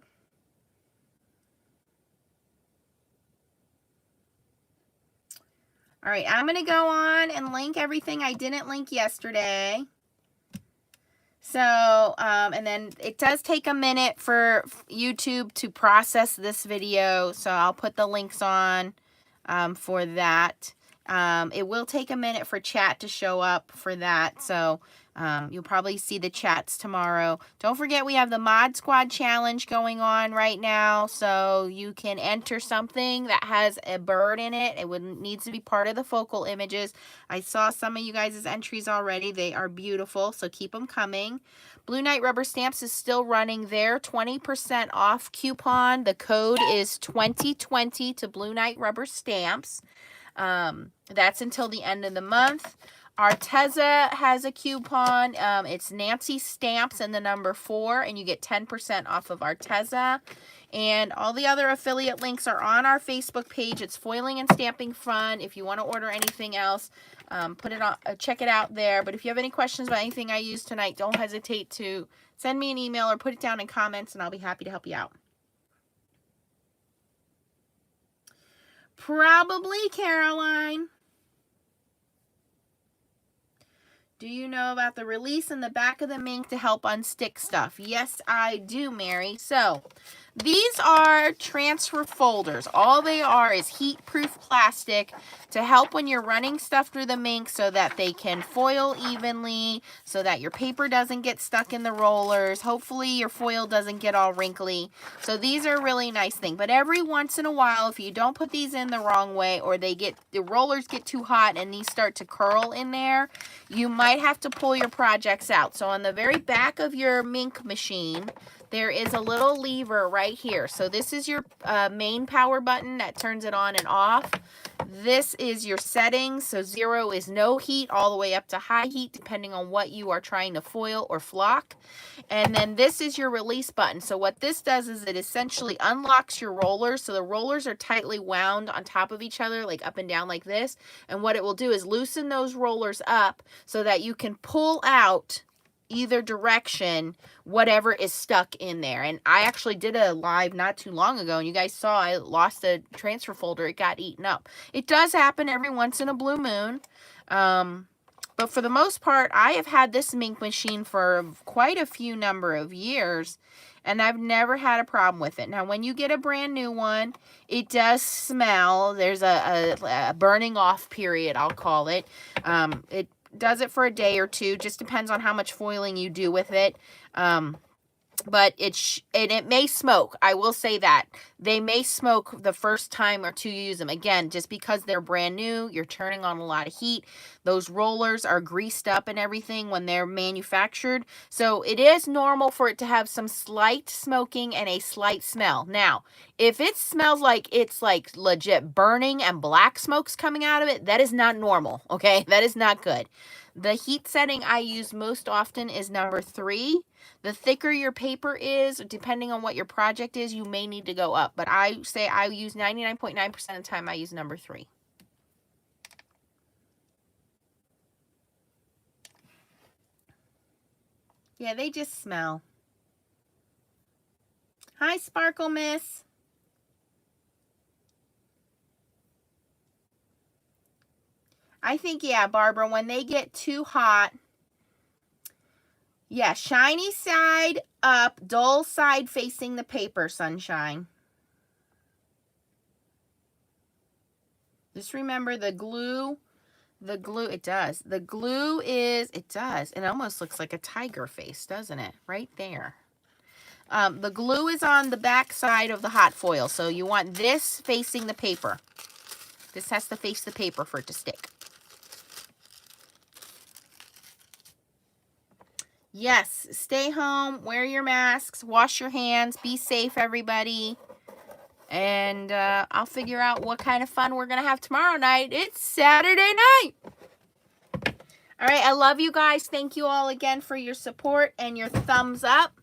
All right, I'm going to go on and link everything I didn't link yesterday. So, and then it does take a minute for YouTube to process this video. So I'll put the links on for that. It will take a minute for chat to show up for that. So you'll probably see the chats tomorrow. Don't forget we have the Mod Squad challenge going on right now. So you can enter something that has a bird in it. It needs to be part of the focal images. I saw some of you guys' entries already. They are beautiful. So keep them coming. Blue Knight Rubber Stamps is still running their 20% off coupon. The code is 2020 to Blue Knight Rubber Stamps. That's until the end of the month. Arteza has a coupon. It's Nancy Stamps and the number 4, and you get 10% off of Arteza. And all the other affiliate links are on our Facebook page. It's Foiling and Stamping Fun. If you want to order anything else, put it on, check it out there. But if you have any questions about anything I used tonight, don't hesitate to send me an email or put it down in comments, and I'll be happy to help you out. Probably, Caroline. Do you know about the release in the back of the Mink to help unstick stuff? Yes, I do, Mary. So, these are transfer folders. All they are is heat-proof plastic to help when you're running stuff through the Mink so that they can foil evenly, so that your paper doesn't get stuck in the rollers. Hopefully, your foil doesn't get all wrinkly. So, these are a really nice thing. But every once in a while, if you don't put these in the wrong way, or the rollers get too hot and these start to curl in there, you might have to pull your projects out. So on the very back of your Mink machine, there is a little lever right here. So this is your main power button that turns it on and off. This is your settings. So 0 is no heat, all the way up to high heat, depending on what you are trying to foil or flock. And then this is your release button. So what this does is it essentially unlocks your rollers. So the rollers are tightly wound on top of each other, like up and down like this. And what it will do is loosen those rollers up so that you can pull out either direction whatever is stuck in there. And I actually did a live not too long ago, and you guys saw I lost a transfer folder. It got eaten up. It does happen every once in a blue moon. But for the most part, I have had this Mink machine for quite a few number of years, and I've never had a problem with it. Now, when you get a brand new one, it does smell. There's a burning off period, I'll call it. It does it for a day or two. Just depends on how much foiling you do with it. But it may smoke. I will say that. They may smoke the first time or two you use them. Again, just because they're brand new, you're turning on a lot of heat. Those rollers are greased up and everything when they're manufactured. So it is normal for it to have some slight smoking and a slight smell. Now, if it smells like it's like legit burning and black smoke's coming out of it, that is not normal, okay? That is not good. The heat setting I use most often is number 3. The thicker your paper is, depending on what your project is, you may need to go up. But I say I use 99.9% of the time I use number 3. Yeah, they just smell. Hi, Sparkle Miss. I think, yeah, Barbara, when they get too hot, yeah, shiny side up, dull side facing the paper, Sunshine. Just remember the glue, it does. The glue is, it does. It almost looks like a tiger face, doesn't it? Right there. The glue is on the back side of the hot foil, so you want this facing the paper. This has to face the paper for it to stick. Yes, stay home, wear your masks, wash your hands, be safe, everybody. And I'll figure out what kind of fun we're going to have tomorrow night. It's Saturday night. All right, I love you guys. Thank you all again for your support and your thumbs up.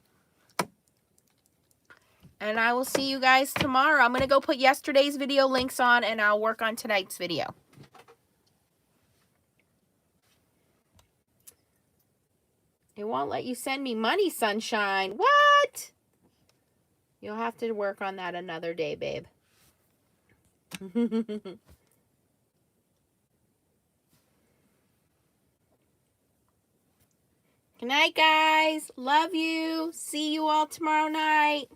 And I will see you guys tomorrow. I'm going to go put yesterday's video links on, and I'll work on tonight's video. It won't let you send me money, Sunshine. What? You'll have to work on that another day, babe. Good night, guys. Love you. See you all tomorrow night.